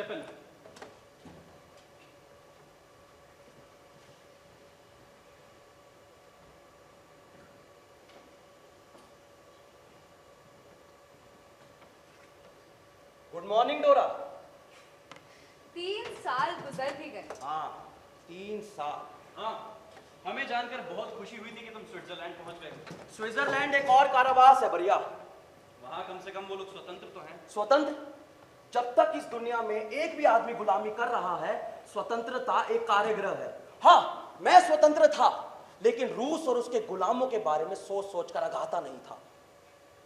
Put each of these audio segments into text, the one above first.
Stephen, good morning डोरा। 3 साल गुजर भी गए। हाँ 3 साल। हाँ, हमें जानकर बहुत खुशी हुई थी कि तुम स्विट्जरलैंड पहुंच गए। स्विट्जरलैंड एक और कारावास है बढ़िया। वहां कम से कम वो लोग स्वतंत्र तो हैं। स्वतंत्र? जब तक इस दुनिया में एक भी आदमी गुलामी कर रहा है, स्वतंत्रता एक कारागृह है। हाँ, मैं स्वतंत्र था, लेकिन रूस और उसके गुलामों के बारे में सोच सोच कर अगाता नहीं था।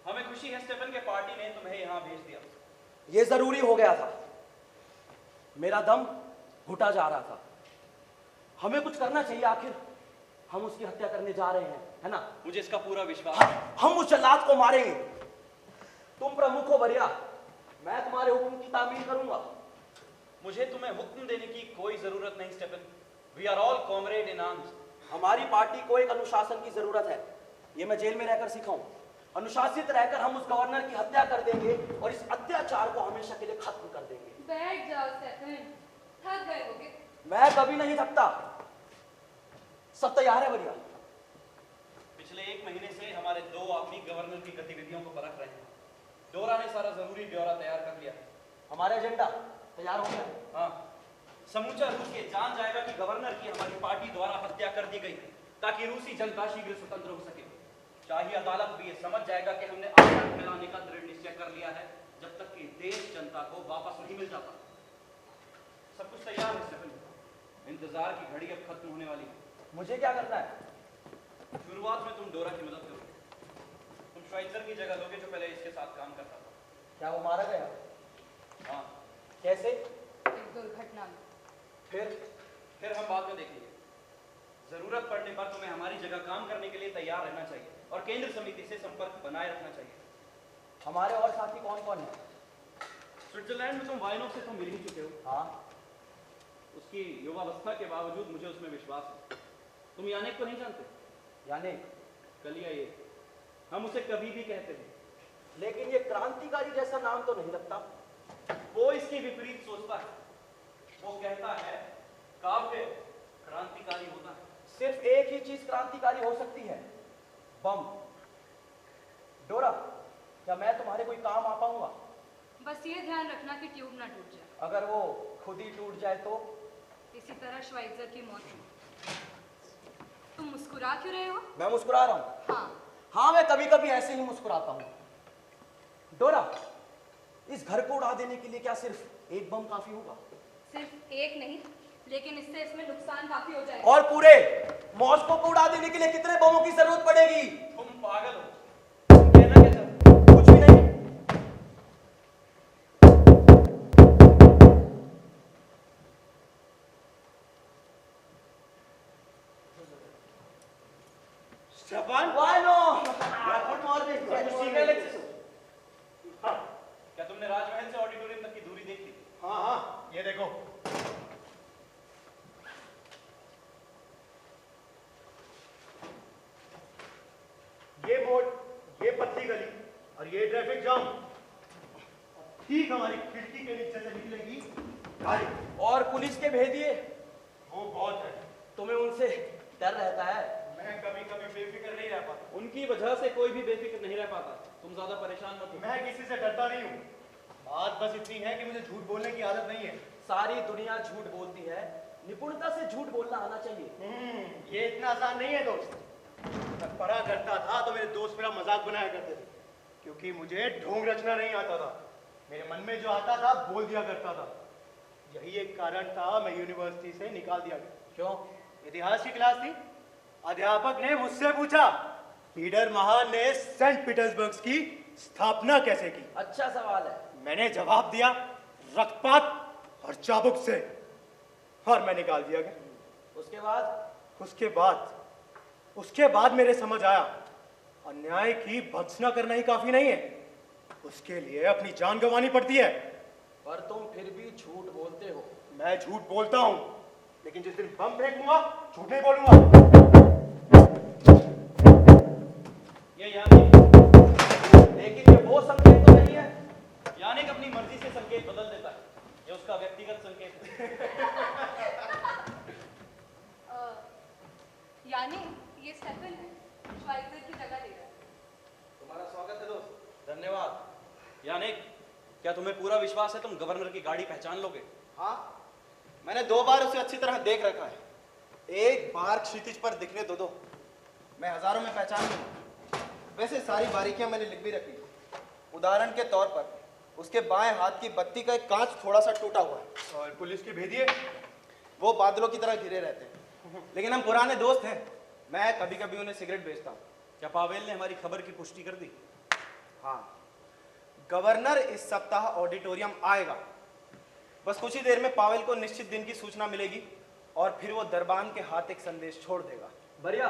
हमें खुशी है स्टेफन के पार्टी ने तुम्हें यहाँ भेज दिया। यह जरूरी हो गया था। मेरा दम घुटा जा रहा था। हमें कुछ करना चाहिए, आखिर हम उसकी हत्या करने जा रहे हैं, है ना? मुझे इसका पूरा विश्वास है। हम उस जल्लाद को मारेंगे। तुम प्रमुख हो बढ़िया, मैं तुम्हारे हुक्म की तामील करूंगा। मुझे तुम्हें हुक्म देने की कोई जरूरत नहीं Stephen. We are all comrade in arms. हमारी पार्टी को एक अनुशासन की जरूरत है। ये मैं जेल में रहकर सीखा हूं। अनुशासित रहकर हम उस गवर्नर की हत्या कर देंगे और इस अत्याचार को हमेशा के लिए खत्म कर देंगे। बैठ जाओ स्टेफन, थक गए होगे। मैं कभी नहीं थकता। सब तैयार है बढ़िया? पिछले 1 महीने से हमारे 2 आदमी गवर्नर की गतिविधियों को परख रहे हैं। डोरा ने सारा जरूरी ब्यौरा तैयार कर लिया। हमारा एजेंडा तैयार हो गया। हाँ, समूचा रूस ये जान जाएगा कि गवर्नर की हमारी पार्टी द्वारा हत्या कर दी गई, ताकि रूसी जनता शीघ्र स्वतंत्र हो सके। शाही अदालत भी ये समझ जाएगा कि हमने आतंक फैलाने का दृढ़ निश्चय कर लिया है, जब तक कि देश जनता को वापस नहीं मिल जाता। सब कुछ तैयार है स्टेफन। इंतजार की घड़ी अब खत्म होने वाली है। मुझे क्या करना है? शुरुआत में तुम डोरा की मदद करोगे। तुम श्वाइत्जर की जगह लोगे जो पहले इसके साथ काम करता था। क्या वो मारा गया? हाँ। कैसे? एक दुर्घटना में। फिर हम बाद में देखेंगे। जरूरत पड़ने पर तुम्हें हमारी जगह काम करने के लिए तैयार रहना चाहिए और केंद्र समिति से संपर्क बनाए रखना चाहिए। हमारे और साथी कौन कौन है? स्विट्जरलैंड में तुम वाइनोव से तो मिल ही चुके हो। हाँ। उसकी युवावस्था के बावजूद मुझे उसमें विश्वास है। तुम यानेक को नहीं जानते? यानी कलिया ये, हम उसे कभी भी कहते हैं। लेकिन ये क्रांतिकारी जैसा नाम तो नहीं लगता। वो इसके विपरीत सोचता है। वो कहता है काव्य क्रांतिकारी होता है। सिर्फ एक ही चीज क्रांतिकारी हो सकती है, बम। डोरा, क्या मैं तुम्हारे कोई काम आ पाऊंगा? बस ये ध्यान रखना कि ट्यूब ना टूट जाए। अगर वो खुद ही टूट जाए तो? इसी तरह श्वाइत्जर की मौत हुई। तुम मुस्कुरा क्यों रहे हो? मैं मुस्कुरा रहा हूँ। हाँ, हाँ, मैं कभी कभी ऐसे ही मुस्कुराता हूँ। डोरा, इस घर को उड़ा देने के लिए क्या सिर्फ एक बम काफी होगा? सिर्फ एक नहीं, लेकिन इससे इसमें नुकसान काफी हो जाएगा। और पूरे मॉस्को को उड़ा देने के लिए कितने बमों की जरूरत पड़ेगी? तुम पागल हो। तुम कहना क्या चाहते हो? कुछ भी नहीं। Stephen, good morning. हाँ, क्या तुमने राजमहल से ऑडिटोरियम तक की दूरी देखी? हाँ हाँ, ये देखो। ये बोर्ड, ये पतली गली और ये ट्रैफिक जाम। ठीक हमारी खिड़की के नीचे से निकलेगी गाड़ी। और पुलिस के भेदिए, वो बहुत है। तुम्हें उनसे डर रहता है? मैं कभी कभी बेफिक्र नहीं रह पाता। उनकी वजह से कोई भी बेफिक्र नहीं रह पाता। तुम ज्यादा परेशान मत हो। मैं किसी से डरता नहीं हूँ। बात बस इतनी है कि मुझे झूठ बोलने की आदत नहीं है। सारी दुनिया झूठ बोलती है, निपुणता से झूठ बोलना आना चाहिए। ये इतना आसान नहीं है दोस्त। मैं पढ़ा करता था तो मेरे दोस्त मेरा मजाक बनाया करते थे, क्योंकि मुझे ढोंग रचना नहीं आता था। मेरे मन में जो आता था बोल दिया करता था। यही एक कारण था मैं यूनिवर्सिटी से निकाल दिया गया। क्यों? इतिहास की क्लास थी। अध्यापक ने मुझसे पूछा, पीटर महान ने सेंट पीटर्सबर्ग की स्थापना कैसे की? अच्छा सवाल है। मैंने जवाब दिया, रक्तपात और चाबुक से, और मैं निकाल दिया गया। उसके बाद? उसके बाद मेरे समझ आया, अन्याय की भर्त्सना करना ही काफी नहीं है, उसके लिए अपनी जान गंवानी पड़ती है। पर तुम फिर भी झूठ बोलते हो। मैं झूठ बोलता हूं, लेकिन जिस दिन बम फेंकूंगा झूठ नहीं बोलूंगा। ये यानी लेकिन ये वो संकेत तो नहीं है। यानी अपनी मर्जी से संकेत बदल देता है। ये उसका व्यक्ति क्या तुम्हें पूरा विश्वास है तुम गवर्नर की गाड़ी पहचान लोगे? हाँ, मैंने 2 बार उसे अच्छी तरह देख रखा है। एक बार क्षितिज पर दिखने दो, मैं हजारों में पहचान लूंगा। वैसे सारी बारीकियां मैंने लिख भी रखी। उदाहरण के तौर पर उसके बाएं हाथ की बत्ती का एक कांच थोड़ा सा टूटा हुआ है। और पुलिस के भेदिए वो बादलों की तरह घिरे रहते हैं। लेकिन हम पुराने दोस्त हैं, मैं कभी कभी उन्हें सिगरेट बेचता हूँ। क्या पावेल ने हमारी खबर की पुष्टि कर दी? हाँ, गवर्नर इस सप्ताह ऑडिटोरियम आएगा। बस कुछ ही देर में पावेल को निश्चित दिन की सूचना मिलेगी और फिर वो दरबान के हाथ एक संदेश छोड़ देगा। बढ़िया,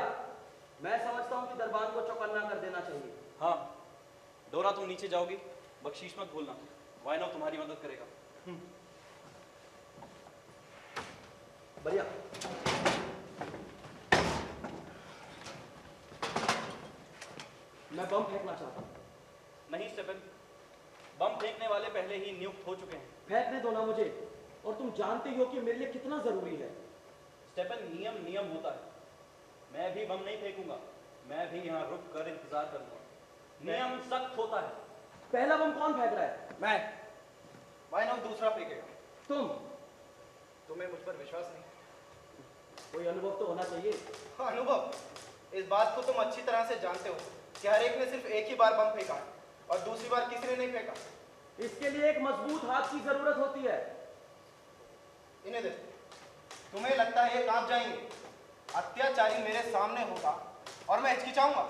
मैं समझता हूँ कि दरबार को चौकन्ना कर देना चाहिए। हाँ, डोरा तुम नीचे जाओगी, बख्शीश मत भूलना। वाइनव तुम्हारी मदद करेगा। बढ़िया। मैं बम फेंकना चाहता हूँ। नहीं स्टेफन, बम फेंकने वाले पहले ही नियुक्त हो चुके हैं। फेंकने दो ना मुझे, और तुम जानते ही हो कि मेरे लिए कितना जरूरी है। स्टेफन, नियम नियम होता है। मैं भी बम नहीं फेंकूंगा, मैं भी यहाँ रुक कर इंतजार करूंगा। नियम सख्त होता है। पहला बम कौन फेंक रहा है? मैं। वाइनव दूसरा फेंकेगा। तुम्हें मुझ पर विश्वास नहीं? कोई अनुभव तो होना चाहिए। हाँ, अनुभव? इस बात को तुम अच्छी तरह से जानते हो कि हर एक ने सिर्फ एक ही बार बम फेंका है और दूसरी बार किसी ने नहीं फेंका। इसके लिए एक मजबूत हाथ की जरूरत होती है। इन्हें देखो, तुम्हें लगता है ये कांप जाएंगे? अत्याचारी मेरे सामने होगा और मैं हिचकिचाऊंगा?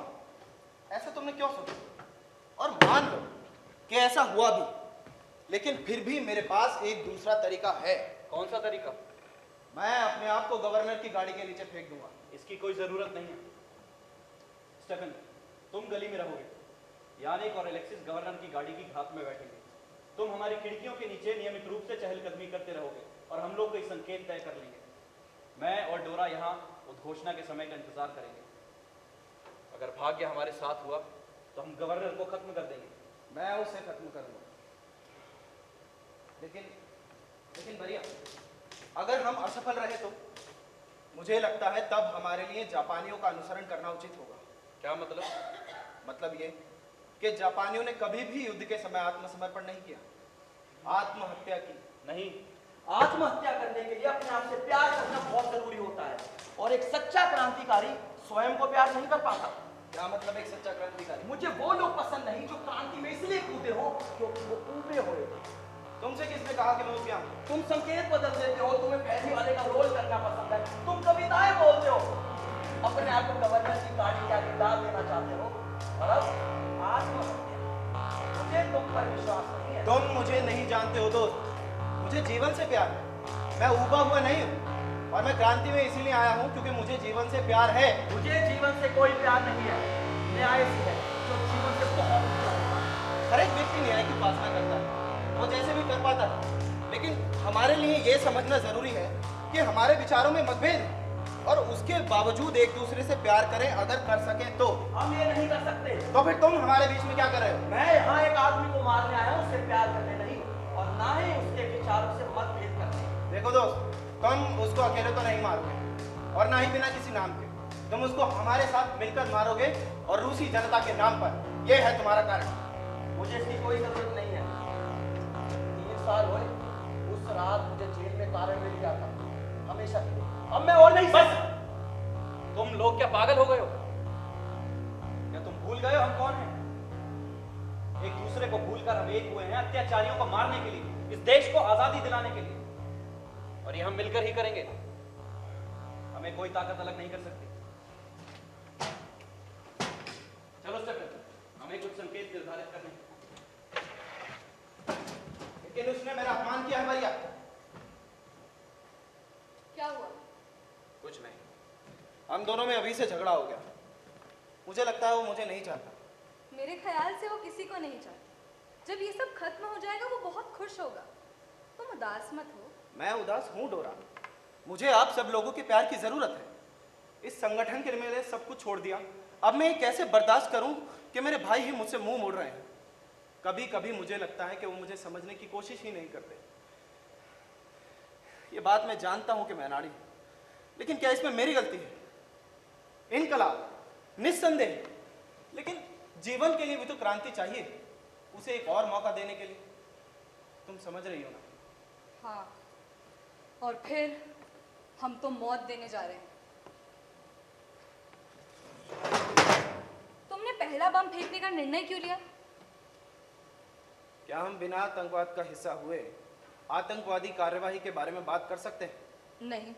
ऐसा तुमने क्यों सोचा? और मान लो कि ऐसा हुआ भी, लेकिन फिर भी मेरे पास एक दूसरा तरीका है। कौन सा तरीका? मैं अपने आप को गवर्नर की गाड़ी के नीचे फेंक दूंगा। इसकी कोई जरूरत नहीं है। स्टेफन, तुम गली में रहोगे। यानिक और एलेक्सिस गवर्नर की गाड़ी की घात में बैठेंगे। तुम हमारी खिड़कियों के नीचे नियमित रूप से चहलकदमी करते रहोगे और हम लोग कोई संकेत तय कर लेंगे। मैं और डोरा यहाँ उद्घोषणा के समय का इंतजार करेंगे। अगर भाग्य हमारे साथ हुआ तो हम गवर्नर को खत्म कर देंगे। मैं उसे खत्म करूंगा। लेकिन बढ़िया, अगर हम असफल रहे तो मुझे लगता है तब हमारे लिए जापानियों का अनुसरण करना उचित होगा। क्या मतलब? मतलब ये कि जापानियों ने कभी भी युद्ध के समय आत्मसमर्पण नहीं किया, आत्महत्या की। नहीं, आत्महत्या करने के लिए अपने आप से प्यार करना बहुत जरूरी होता है, और एक सच्चा क्रांतिकारी स्वयं को प्यार नहीं कर पाता। क्या मतलब एक सच्चा क्रांतिकारी? मुझे वो लोग पसंद नहीं जो क्रांति में इसलिए कूदे हो क्योंकि वो ऊबे हुए। तुमसे किसने कहा कि मैं उबिया हूं? तुम संकेत बदल देते हो, तुम्हें पहली वाले का रोल करना पसंद है, तुम कविताएं बोलते हो, अपने आप को गवर्नर की गाड़ी के आगे डाल देना चाहते हो, और अब आत्महत्या। मुझे तुम पर विश्वास नहीं है। तुम मुझे नहीं जानते हो दोस्त, मुझे जीवन से प्यार है। मैं ऊबा हुआ नहीं हूँ और मैं क्रांति में इसीलिए आया हूँ क्योंकि मुझे जीवन से प्यार है। मुझे जीवन से कोई प्यार नहीं है, न्याय से है, जो जीवन से बहुत ऊंचा होता है। हर एक व्यक्ति न्याय की उपासना करता है, वो जैसे भी कर पाता है, लेकिन हमारे लिए ये समझना जरूरी है कि हमारे विचारों में मतभेद है और उसके बावजूद एक दूसरे से प्यार करें। अगर कर सके तो हम ये नहीं कर सकते। तो फिर तुम हमारे बीच में क्या कर रहे हो? मैं यहाँ एक आदमी को मारने आया हूँ, उससे प्यार करने नहीं, और ना ही उसके विचारों से मतभेद करने। देखो दोस्त, तुम उसको अकेले तो नहीं मारोगे और ना ही बिना किसी नाम के। तुम उसको हमारे साथ मिलकर मारोगे और रूसी जनता के नाम पर। यह है तुम्हारा कारण। मुझे इसकी कोई जरूरत नहीं है। 3 साल हुए, उस रात मुझे जेल में कारण मिल गया था, हमेशा के लिए। अब मैं और नहीं बस! तुम लोग क्या पागल हो गए हो? क्या तुम भूल गए हो हम कौन हैं? एक दूसरे को भूलकर हम एक हुए हैं अत्याचारियों को मारने के लिए, इस देश को आजादी दिलाने के लिए, और ये हम मिलकर ही करेंगे। हमें कोई ताकत अलग नहीं कर सकती। चलो स्टेफन, हमें कुछ संकेत निर्धारित करने हैं। लेकिन उसने मेरा अपमान किया है भैया। क्या हुआ? कुछ नहीं, हम दोनों में अभी से झगड़ा हो गया। मुझे लगता है वो मुझे नहीं चाहता। मेरे ख्याल से वो किसी को नहीं चाहता। जब ये सब खत्म हो जाएगा वो बहुत खुश होगा। तुम उदास मत हो। मैं उदास हूँ डोरा, मुझे आप सब लोगों के प्यार की जरूरत है। इस संगठन के लिए मैंने सब कुछ छोड़ दिया। अब मैं ये कैसे बर्दाश्त करूं कि मेरे भाई ही मुझसे मुंह मोड़ रहे हैं। कभी कभी मुझे लगता है कि वो मुझे समझने की कोशिश ही नहीं करते। ये बात मैं जानता हूं कि मैं अनाड़ी हूं, लेकिन क्या इसमें मेरी गलती है? इनकलाब निस्संदेह, लेकिन जीवन के लिए भी तो क्रांति चाहिए, उसे एक और मौका देने के लिए। तुम समझ रही हो ना? हाँ, और फिर हम तो मौत देने जा रहे हैं। तुमने पहला बम फेंकने का निर्णय क्यों लिया? क्या हम बिना आतंकवाद का हिस्सा हुए आतंकवादी कार्यवाही के बारे में बात कर सकते हैं? नहीं।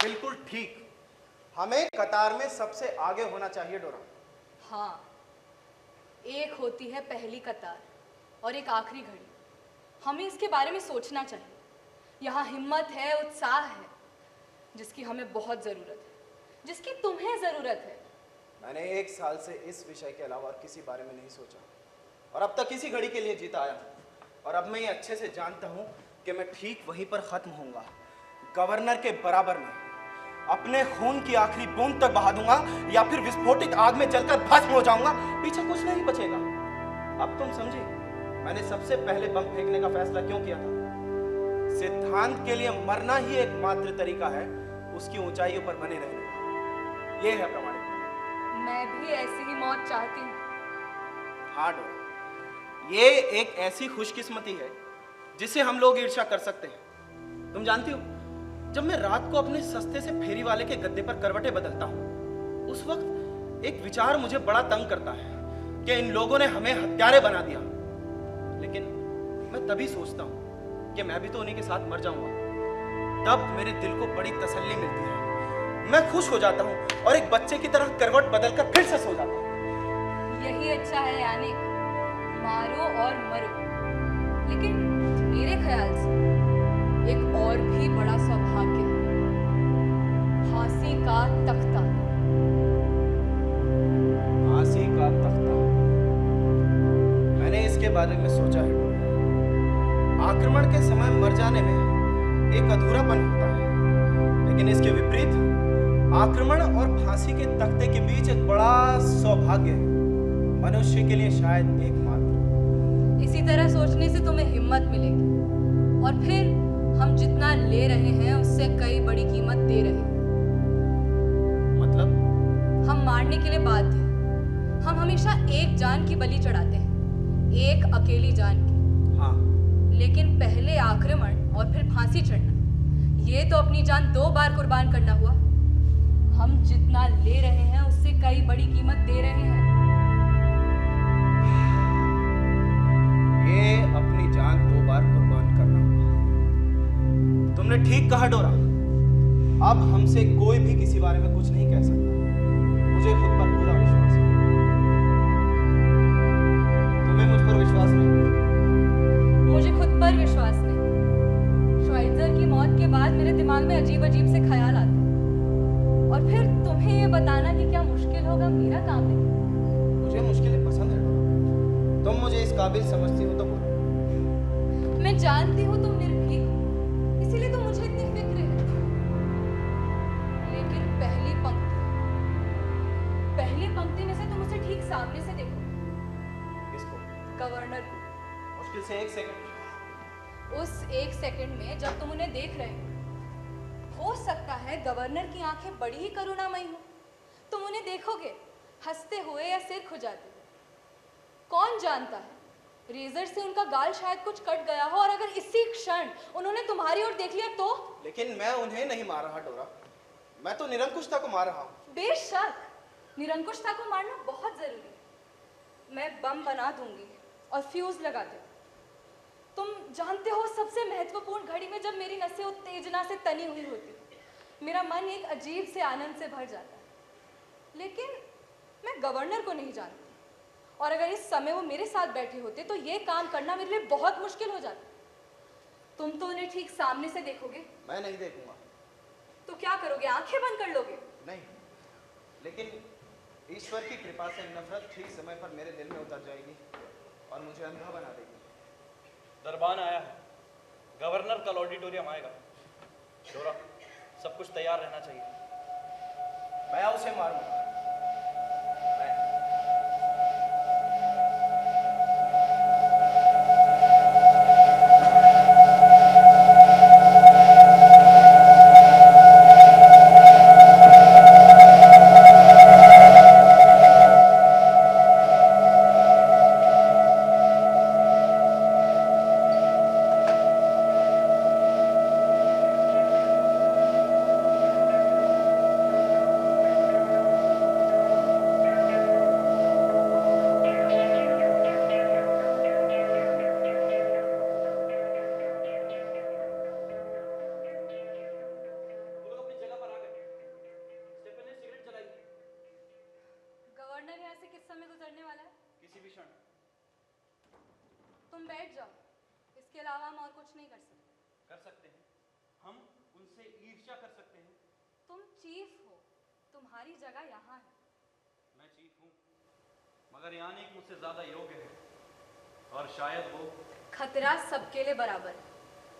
बिल्कुल ठीक। हमें कतार में सबसे आगे होना चाहिए डोरा। हाँ, एक होती है पहली कतार और एक आखिरी घड़ी। हमें इसके बारे में सोचना चाहिए। यहाँ हिम्मत है, उत्साह है, जिसकी हमें बहुत ज़रूरत है, जिसकी तुम्हें ज़रूरत है। मैंने 1 साल से इस विषय के अलावा और किसी बारे में नहीं सोचा, और अब तक इसी घड़ी के लिए जीता आया। और अब मैं ये अच्छे से जानता हूँ कि मैं ठीक वहीं पर खत्म होऊंगा, गवर्नर के बराबर में। अपने खून की आखिरी बूंद तक बहा दूंगा, या फिर विस्फोटित आग में जलकर भस्म हो जाऊंगा। पीछे कुछ नहीं बचेगा। अब तुम समझी मैंने सबसे पहले बम फेंकने का फैसला क्यों किया था? सिद्धांत के लिए मरना ही एकमात्र तरीका है उसकी ऊंचाइयों पर बने रहने का। यह है प्रमाणित। मैं भी ऐसी ही मौत चाहती हूँ। हाँ डोरा, ये एक ऐसी खुशकिस्मती है जिसे हम लोग ईर्ष्या कर सकते हैं। तुम जानती हो, जब मैं रात को अपने सस्ते से फेरी वाले के गद्दे पर करवटें बदलता हूँ, उस वक्त एक विचार मुझे बड़ा तंग करता है कि इन लोगों ने हमें हत्यारे बना दिया। लेकिन मैं तभी सोचता हूँ कि मैं भी तो उन्हीं के साथ मर जाऊंगा। तब मेरे दिल को बड़ी तसल्ली मिलती है। मैं खुश हो जाता हूँ और एक बच्चे की तरह करवट बदलकर फिर से सो जाता हूँ। यही अच्छा है यानी, मारो और मरो। लेकिन मेरे ख्याल से एक और भी बड़ा सौभाग्य है, फांसी का तख्ता। फांसी का तख्ता, मैंने इसके बारे में सोचा है। आक्रमण के समय मर जाने में एक अधूरापन होता है, लेकिन इसके विपरीत आक्रमण और फांसी के तख्ते के बीच एक बड़ा सौभाग्य है, मनुष्य के लिए शायद एकमात्र। इसी तरह सोचने से तुम्हें हिम्मत मिलेगी, और फिर हम जितना ले रहे हैं उससे कई बड़ी कीमत दे रहे हैं। मतलब? हम मारने के लिए बाध्य हैं। हम हमेशा एक जान की बलि चढ़ाते हैं, एक अकेली जान की। हाँ, लेकिन पहले आक्रमण और फिर फांसी चढ़ना, ये तो अपनी जान 2 बार कुर्बान करना हुआ। हम जितना ले रहे हैं उससे कई बड़ी कीमत दे रहे हैं। ये अपनी जान 2 बार कुर्बान करना हुआ। तुमने ठीक कहा डोरा। अब हमसे कोई भी किसी बारे में कुछ नहीं कह सकता। मुझे खुद पर पूरा विश्वास है। तुम्हें मुझ पर विश्वास नहीं? मुझे खुद पर विश्वास नहीं। श्वाइत्ज़र की मौत के बाद मेरे दिमाग में अजीब अजीब से ख्याल आते हैं, और फिर तुम्हें ये बताना कि क्या मुश्किल होगा मेरा काम नहीं। मुझे मुश्किलें पसंद है डोरा। तुम मुझे इस काबिल समझती हो तो बोलो। मैं जानती हूँ तुम निर्भीक हो, इसीलिए तो मुझे इतनी फिक्र है। लेकिन पहली पंक्ति में से तुम उसे ठीक सामने से देखो। किसको? गवर्नर को। मुश्किल से 1 सेकंड। उस 1 सेकंड में जब तुम उन्हें देख रहे हो सकता है गवर्नर की आंखें बड़ी ही करुणामयी हो। तुम उन्हें देखोगे हंसते हुए या सिर खुजाते हुए। कौन जानता है, रेजर से उनका गाल शायद कुछ कट गया हो, और अगर इसी क्षण उन्होंने तुम्हारी ओर देख लिया तो? लेकिन मैं उन्हें नहीं मार रहा डोरा, मैं तो निरंकुशता को मार रहा हूँ। बेशक निरंकुशता को मारना बहुत जरूरी है। मैं बम बना दूंगी और फ्यूज लगा दूंगी। तुम जानते हो, सबसे महत्वपूर्ण घड़ी में जब मेरी नसें उत्तेजना से तनी हुई होती, मेरा मन एक अजीब से आनंद से भर जाता है। लेकिन मैं गवर्नर को नहीं जानती, और अगर इस समय वो मेरे साथ बैठे होते तो ये काम करना मेरे लिए बहुत मुश्किल हो जाता। तुम तो उन्हें ठीक सामने से देखोगे। मैं नहीं देखूंगा। तो क्या करोगे, आंखें बंद कर लोगे? नहीं, लेकिन ईश्वर की कृपा से नफरत ठीक समय पर मेरे दिल में उतर जाएगी और मुझे अंधा बना देगी। दरबान आया है, गवर्नर कल ऑडिटोरियम आएगा। डोरा, सब कुछ तैयार रहना चाहिए। मैं उसे मारूंगा। काम और कुछ नहीं कर सकते। कर सकते हैं, हम उनसे ईर्ष्या कर सकते हैं। तुम चीफ हो, तुम्हारी जगह यहाँ है। मैं चीफ हूँ, मगर यानी मुझसे ज्यादा योग्य है, और शायद वो। खतरा सबके लिए बराबर है,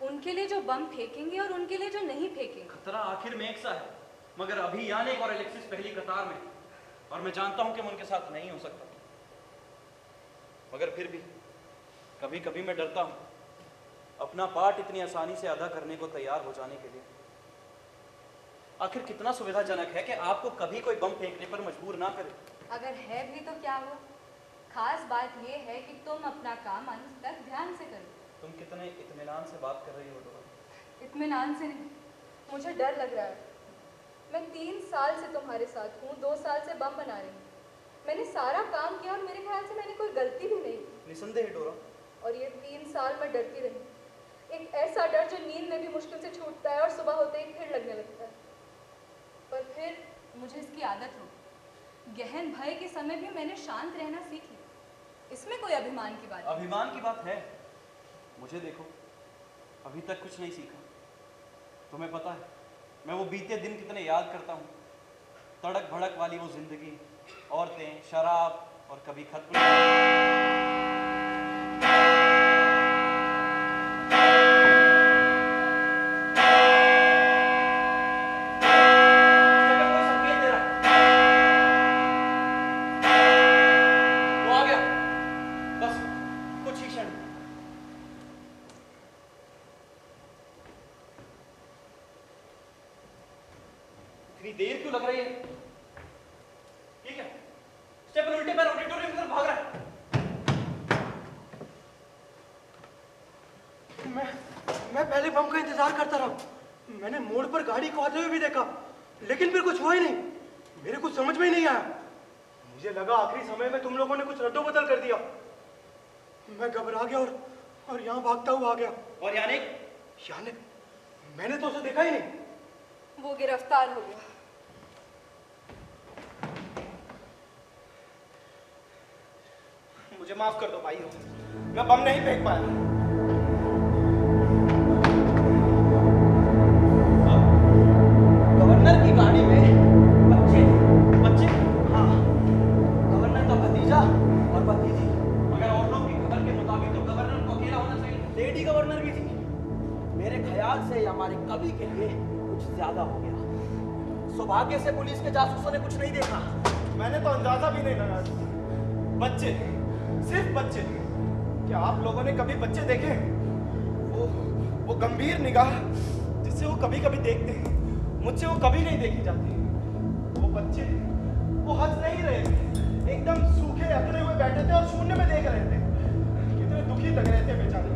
उनके लिए जो बम फेंकेंगे और उनके लिए जो नहीं फेंकेंगे। खतरा आखिर में एक सा है, मगर अभी यानिक और एलेक्सिस पहली कतार में, और मैं जानता हूं कि मैं उनके साथ नहीं हो सकता, मगर फिर भी कभी कभी मैं डरता हूं अपना पार्ट इतनी आसानी से अदा करने को तैयार हो जाने के लिए। आखिर कितना सुविधाजनक है कि आपको कभी कोई बम फेंकने पर मजबूर ना करे। अगर है भी तो क्या हुआ, खास बात यह है कि तुम अपना काम अंत तक ध्यान से करो। तुम कितने इत्मीनान से बात कर रही हो डोरा। इत्मीनान से नहीं, मुझे डर लग रहा है। मैं 3 साल से तुम्हारे साथ हूँ, 2 साल से बम बना रही हूँ। मैंने सारा काम किया और मेरे ख्याल से मैंने कोई गलती भी नहीं की। निसंदेह डोरा। और ये 3 साल मैं डरती रही, एक ऐसा डर जो नींद में भी मुश्किल से छूटता है और सुबह होते ही फिर लगने लगता है। पर फिर मुझे इसकी आदत हो गई। गहन भय के समय भी मैंने शांत रहना सीख लिया। इसमें कोई अभिमान की बात नहीं। अभिमान की बात है, मुझे देखो, अभी तक कुछ नहीं सीखा। तुम्हें पता है मैं वो बीते दिन कितने याद करता हूँ, तड़क भड़क वाली वो जिंदगी, औरतें, शराब और कभी खत। इतनी देर क्यों लग रही है? ठीक है, स्टेफन उल्टे पैर ऑडिटोरियम की तरफ भाग रहा है। मैं पहले बम का इंतजार करता रहा। मैंने मोड़ पर गाड़ी को आते हुए भी देखा, लेकिन फिर कुछ हुआ ही नहीं। मेरे कुछ समझ में ही नहीं आया। मुझे लगा आखिरी समय में तुम लोगों ने कुछ रद्दो बदल कर दिया। मैं घबरा गया और यहाँ भागता हुआ आ गया। और यानिक? यानिक? मैंने तो उसे देखा ही नहीं। वो गिरफ्तार हो गया। मुझे माफ कर दो भाइयों, मैं बम नहीं फेंक पाया। गवर्नर की गाड़ी में बच्चे? हाँ, गवर्नर का भतीजा और भतीजी। मगर और लोग की खबर के मुताबिक तो गवर्नर को अकेला होना चाहिए। लेडी गवर्नर भी थी। मेरे ख्याल से हमारे कवि के लिए कुछ ज्यादा हो गया। सौभाग्य से पुलिस के जासूसों ने कुछ नहीं देखा। मैंने तो अंदाजा भी नहीं लगाया। बच्चे, सिर्फ बच्चे। क्या आप लोगों ने कभी बच्चे देखे? वो गंभीर निगाह जिससे वो कभी कभी देखते हैं, मुझसे वो कभी नहीं देखी जाती। वो बच्चे, वो हंस नहीं रहे थे, एकदम सूखे अकड़े हुए बैठे थे और शून्य में देख रहे थे। कितने दुखी लग रहे थे बेचारे,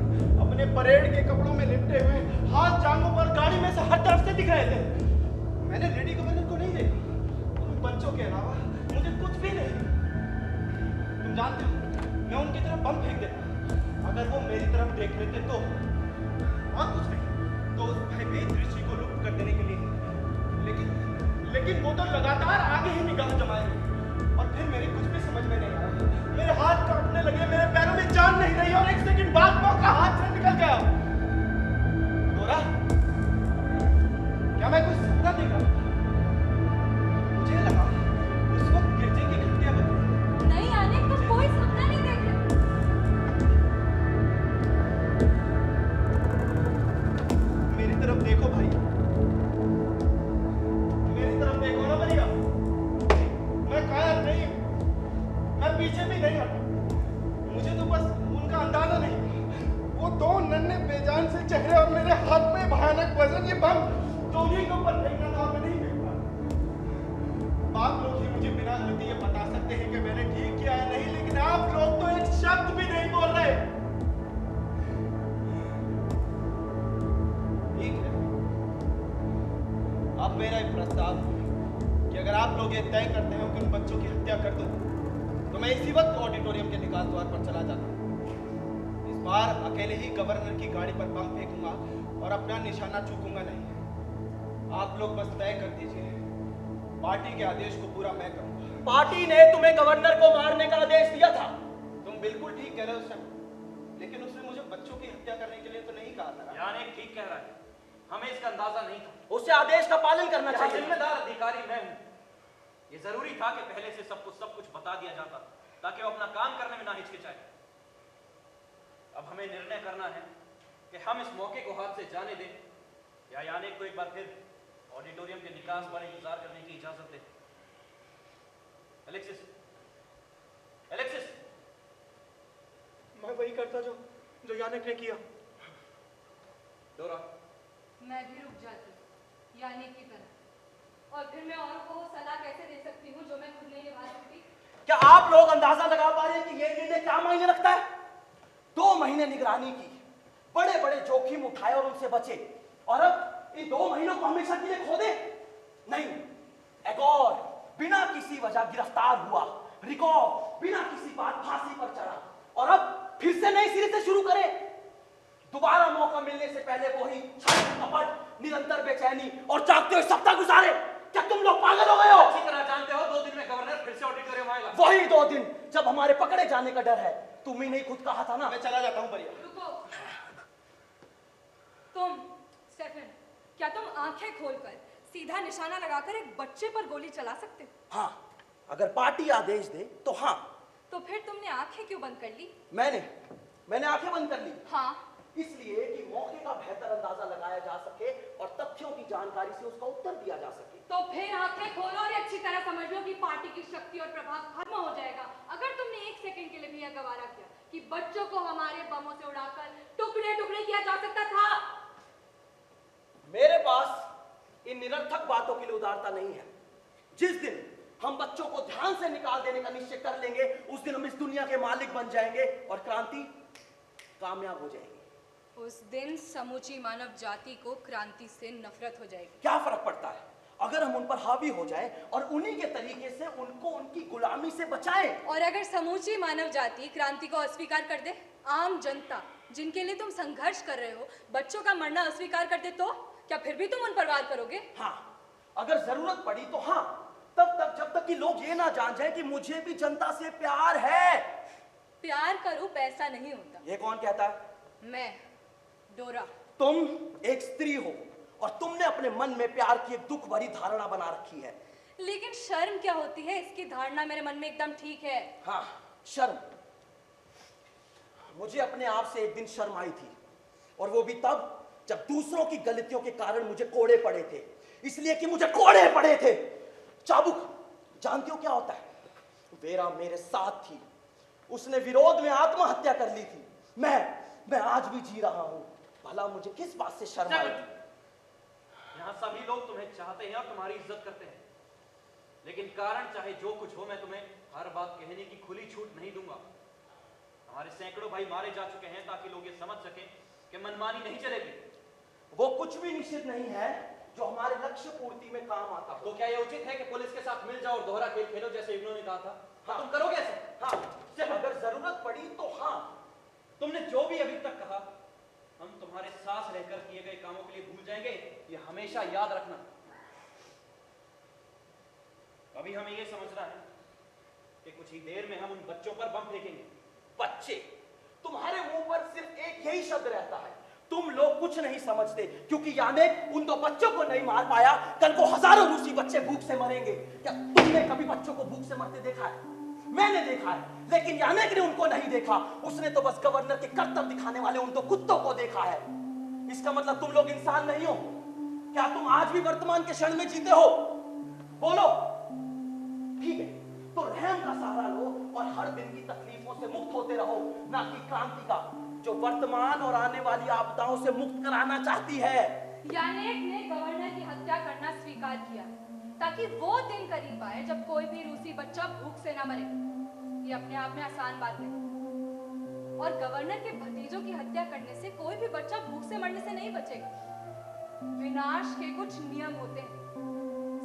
अपने परेड के कपड़ों में लिपटे हुए, हाथ जांघों पर गाड़ी में से हर तरफ से दिख रहे थे। मैंने लेडी गवर्नर को नहीं देखा, उन बच्चों के अलावा मुझे कुछ भी नहीं। तुम जानते हो, मैं उनकी तरफ बम फेंक देता अगर वो मेरी तरफ देख लेते तो। और कुछ नहीं तो उस भयभीत दृष्टि को लुप्त कर देने के लिए। लेकिन वो तो लगातार आगे ही निगाह जमाए और फिर मेरी कुछ भी समझ में नहीं आया। मेरे हाथ कांपने लगे, मेरे पैरों में जान नहीं रही और 1 सेकंड बाद मौका हाथ से निकल गया। डोरा, क्या मैं कुछ सपना देख रहा था? मुझे लगा उस वक्त गिरजे की घंटियां बज रही। नहीं आने को कोई सपना नहीं देख रहे। मेरी तरफ देखो भाई, मेरी तरफ देखो ना भैया। मैं कायर नहीं, मैं पीछे भी नहीं हटा। मुझे तो बस उनका अंदाजा नहीं, वो 2 नन्हे बेजान से चेहरे और मेरे हाथ में भयानक वजन, ये बम तो उन्हीं के ऊपर फेंकना था, मैं नहीं फेंक पाया। आप लोग ही मुझे बिना गलती ये बता सकते हैं कि मैंने ठीक किया है नहीं, लेकिन आप लोग तो एक शब्द भी नहीं बोल रहे। ठीक है, अब मेरा एक प्रस्ताव है कि अगर आप लोग ये तय करते हैं कि उन बच्चों की हत्या कर दूं, तो मैं इसी वक्त ऑडिटोरियम के निकास द्वार पर चला जाता हूं। इस बार अकेले ही गवर्नर की गाड़ी पर बम फेंकूंगा और अपना निशाना चूकूंगा नहीं। आप लोग बस तय कर दीजिए, पार्टी के आदेश को पूरा मैं करूंगा। पार्टी ने तुम्हें गवर्नर को मारने का आदेश दिया था। तुम बिल्कुल ठीक कह रहे हो सर, लेकिन उसने मुझे बच्चों की हत्या करने के लिए तो नहीं ठीक कह रहा है, हमें इसका अंदाजा नहीं था। उसे आदेश का पालन करना यहाँ चाहिए। जिम्मेदार अधिकारी मैं हूँ। ये जरूरी था कि पहले से सब कुछ बता दिया जाता, ताकि वो अपना काम करने में ना हिचकिचाए। अब हमें निर्णय करना है कि हम इस मौके को हाथ से जाने दें या यानेक को एक बार फिर ऑडिटोरियम के निकास पर इंतजार करने की इजाजत दें। एलेक्सिस, एलेक्सिस, मैं वही करता जो यानेक ने किया। डोरा, मैं भी रुक जाती यानी की तरह, और फिर मैं औरों को वो सलाह कैसे दे सकती हूँ जो मैं खुद नहीं निभा सकती। क्या आप लोग अंदाजा लगा पा रहे हैं कि ये निर्णय क्या मायने रखता है? 2 महीने निगरानी की, बड़े बड़े जोखिम उठाए और उनसे बचे, और अब इन 2 महीनों को हमेशा के लिए खो दे? नहीं। एक और बिना किसी वजह गिरफ्तार हुआ, रिकॉर्ड बिना किसी बात फांसी पर चढ़ा, और अब फिर से नए सिरे से शुरू करे। दोबारा मौका मिलने से पहले वही छल कपट, निरंतर बेचैनी और जागते हुए सप्ताह गुजारे। क्या तुम लोग पागल हो गए हो? अच्छी तरह जानते हो 2 दिन में गवर्नर फिर से ऑडिटोरियम आएगा। वही 2 दिन जब हमारे पकड़े जाने का डर है। तुम ही नहीं खुद कहा था ना? मैं चला जाता हूँ परिया। रुको, तुम स्टेफन, क्या तुम आंखें खोलकर सीधा निशाना लगाकर एक बच्चे पर गोली चला सकते हो? हाँ, अगर पार्टी आदेश दे तो हाँ। तो फिर तुमने आंखें क्यों बंद कर ली? मैंने आंखें बंद कर ली, हाँ, इसलिए कि मौके का बेहतर अंदाजा लगाया जा सके और तथ्यों की जानकारी से उसका उत्तर दिया जा सके। तो फिर आंखें खोलो और अच्छी तरह समझ लो कि पार्टी की शक्ति और प्रभाव खत्म हो जाएगा अगर तुमने 1 सेकंड के लिए भी यह गवारा किया कि बच्चों को हमारे बमों से उड़ाकर टुकड़े टुकड़े किया जा सकता था। मेरे पास इन निरर्थक बातों के लिए उदारता नहीं है। जिस दिन हम बच्चों को ध्यान से निकाल देने का निश्चय कर लेंगे, उस दिन हम इस दुनिया के मालिक बन जाएंगे और क्रांति कामयाब हो जाएगी। उस दिन समूची मानव जाति को क्रांति से नफरत हो जाएगी। क्या फर्क पड़ता है अगर हम उन पर हावी हो जाएं और उन्हीं के तरीके से उनको उनकी गुलामी से बचाएं। और अगर समूची मानव जाति क्रांति को अस्वीकार कर दे, आम जनता जिनके लिए तुम संघर्ष कर रहे हो बच्चों का मरना अस्वीकार कर दे, तो क्या फिर भी तुम उन पर वार करोगे? हाँ, अगर जरूरत पड़ी तो हाँ, तब तक जब तक कि लोग ये ना जान जाए कि मुझे भी जनता से प्यार है। प्यार का रूप ऐसा नहीं होता। ये कौन कहता है? मैं, डोरा। तुम एक स्त्री हो और तुमने अपने मन में प्यार की एक दुख भरी धारणा बना रखी है। लेकिन शर्म क्या होती है, इसकी धारणा मेरे मन में एकदम ठीक है। हाँ, शर्म। मुझे अपने आप से एक दिन शर्म आई थी, और वो भी तब जब दूसरों की गलतियों के कारण मुझे कोड़े पड़े थे। इसलिए कि मुझे कोड़े पड़े थे। चाबुक, जानती हो क्या होता है? वेरा मेरे साथ थी, उसने विरोध में आत्महत्या कर ली थी। मैं आज भी जी रहा हूं। भला मुझे किस बात से शर्म आई? यहाँ सभी लोग तुम्हें चाहते हैं और तुम्हारी इज्जत करते हैं, लेकिन कारण चाहे जो कुछ हो, मैं तुम्हें हर बात कहने की खुली छूट नहीं दूंगा। हमारे सैकड़ों भाई मारे जा चुके हैं ताकि लोग ये समझ सकें कि मनमानी नहीं चलेगी। वो कुछ भी निश्चित नहीं है जो हमारे लक्ष्य पूर्ति में काम आता हो। तो क्या ये उचित है कि पुलिस के साथ मिल जाओ और दोहरा खेल खेलो जैसे इन्होंने कहा था? हाँ, तुम करोगे ऐसे? हाँ, सिर्फ अगर जरूरत पड़ी तो हाँ। तुमने जो भी अभी तक कहा, हम तुम्हारे साथ रहकर किए गए कामों के लिए भूल जाएंगे, ये हमेशा याद रखना। अभी हमें ये समझना है कि कुछ ही देर में हम उन बच्चों पर बम फेंकेंगे। बच्चे, तुम्हारे मुंह पर सिर्फ एक यही शब्द रहता है। तुम लोग कुछ नहीं समझते, क्योंकि यानेक उन 2 बच्चों को नहीं मार पाया, कल को हजारों रूसी बच्चे भूख से मरेंगे। क्या तुमने कभी बच्चों को भूख से मरते देखा है? मैंने देखा है, लेकिन यानेक ने उनको नहीं देखा। उसने तो बस गवर्नर के कर्तव्य दिखाने वाले उन 2 कुत्तों को देखा है। इसका मतलब तुम लोग इंसान नहीं हो। क्या तुम आज भी वर्तमान के क्षण में जीते हो? बोलो। ठीक है, तो रहम का सहारा लो और हर दिन की तकलीफों से मुक्त होते रहो, ना कि क्रांति का, जो वर्तमान और आने वाली आपदाओं से मुक्त कराना चाहती है। यानेक ने गवर्नर की हत्या करना स्वीकार किया ताकि वो दिन करीब आए जब कोई भी रूसी बच्चा भूख से ना मरे। ये अपने आप में आसान बात नहीं, और गवर्नर के भतीजों की हत्या करने से कोई भी बच्चा भूख से मरने से नहीं बचेगा। विनाश के कुछ नियम होते हैं,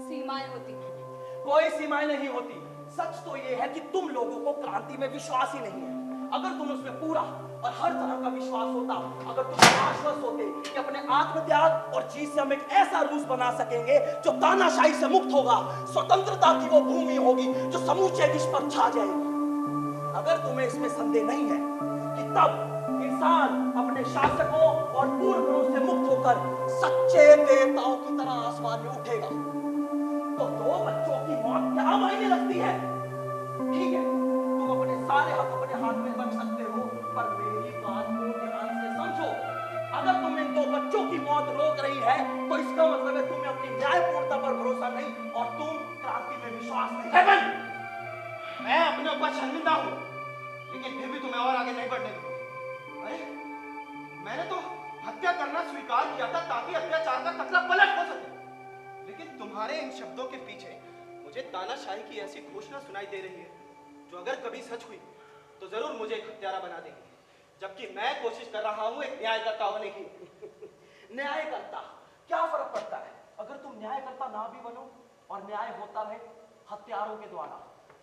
सीमाएं होती हैं। कोई सीमाएं नहीं होती। सच तो यह है कि तुम लोगों को क्रांति में विश्वास ही नहीं है। अगर तुम उसमें पूरा और हर तरह का विश्वास होता, अगर तुम आश्वस्त होते कि अपने आत्मत्याग और जीत से हम एक ऐसा रूस बना सकेंगे जो तानाशाही से मुक्त होगा, स्वतंत्रता की वो भूमि होगी जो समूचे विश्व पर छा जाएगी। अगर तुम्हें इसमें संदेह नहीं है कि तब इंसान अपने शासकों और पूर्वजों से मुक्त होकर होकर सच्चे देवताओं की तरह आसमान में उठेगा। तो 2 बच्चों की मौत क्या मायने रखती है? ठीक है, तुम अपने सारे हक अपने हाथ में रख सकते हो, पर मेरी बात को ध्यान से समझो। अगर तुम इन 2 बच्चों की मौत रोक रही है तो इसका मतलब है तुम्हें अपनी न्यायपूर्णता पर भरोसा नहीं और तुम क्रांति में विश्वास नहीं करते। मैं अपने ऊपर शर्मिंदा हूं, लेकिन फिर भी तुम्हें और आगे नहीं बढ़ने दूंगा। अरे मैंने तो हत्या करना स्वीकार किया था ताकि अत्याचार का खतरा पलट हो सके, लेकिन तुम्हारे इन शब्दों के पीछे मुझे तानाशाही की ऐसी घोषणा सुनाई दे रही है जो अगर कभी सच हुई तो जरूर मुझे एक हत्यारा बना देगी, जबकि मैं कोशिश कर रहा हूं एक न्यायकर्ता होने की। न्यायकर्ता क्या फर्क पड़ता है अगर तुम न्यायकर्ता ना भी बनो और न्याय होता रहे हत्यारों के द्वारा?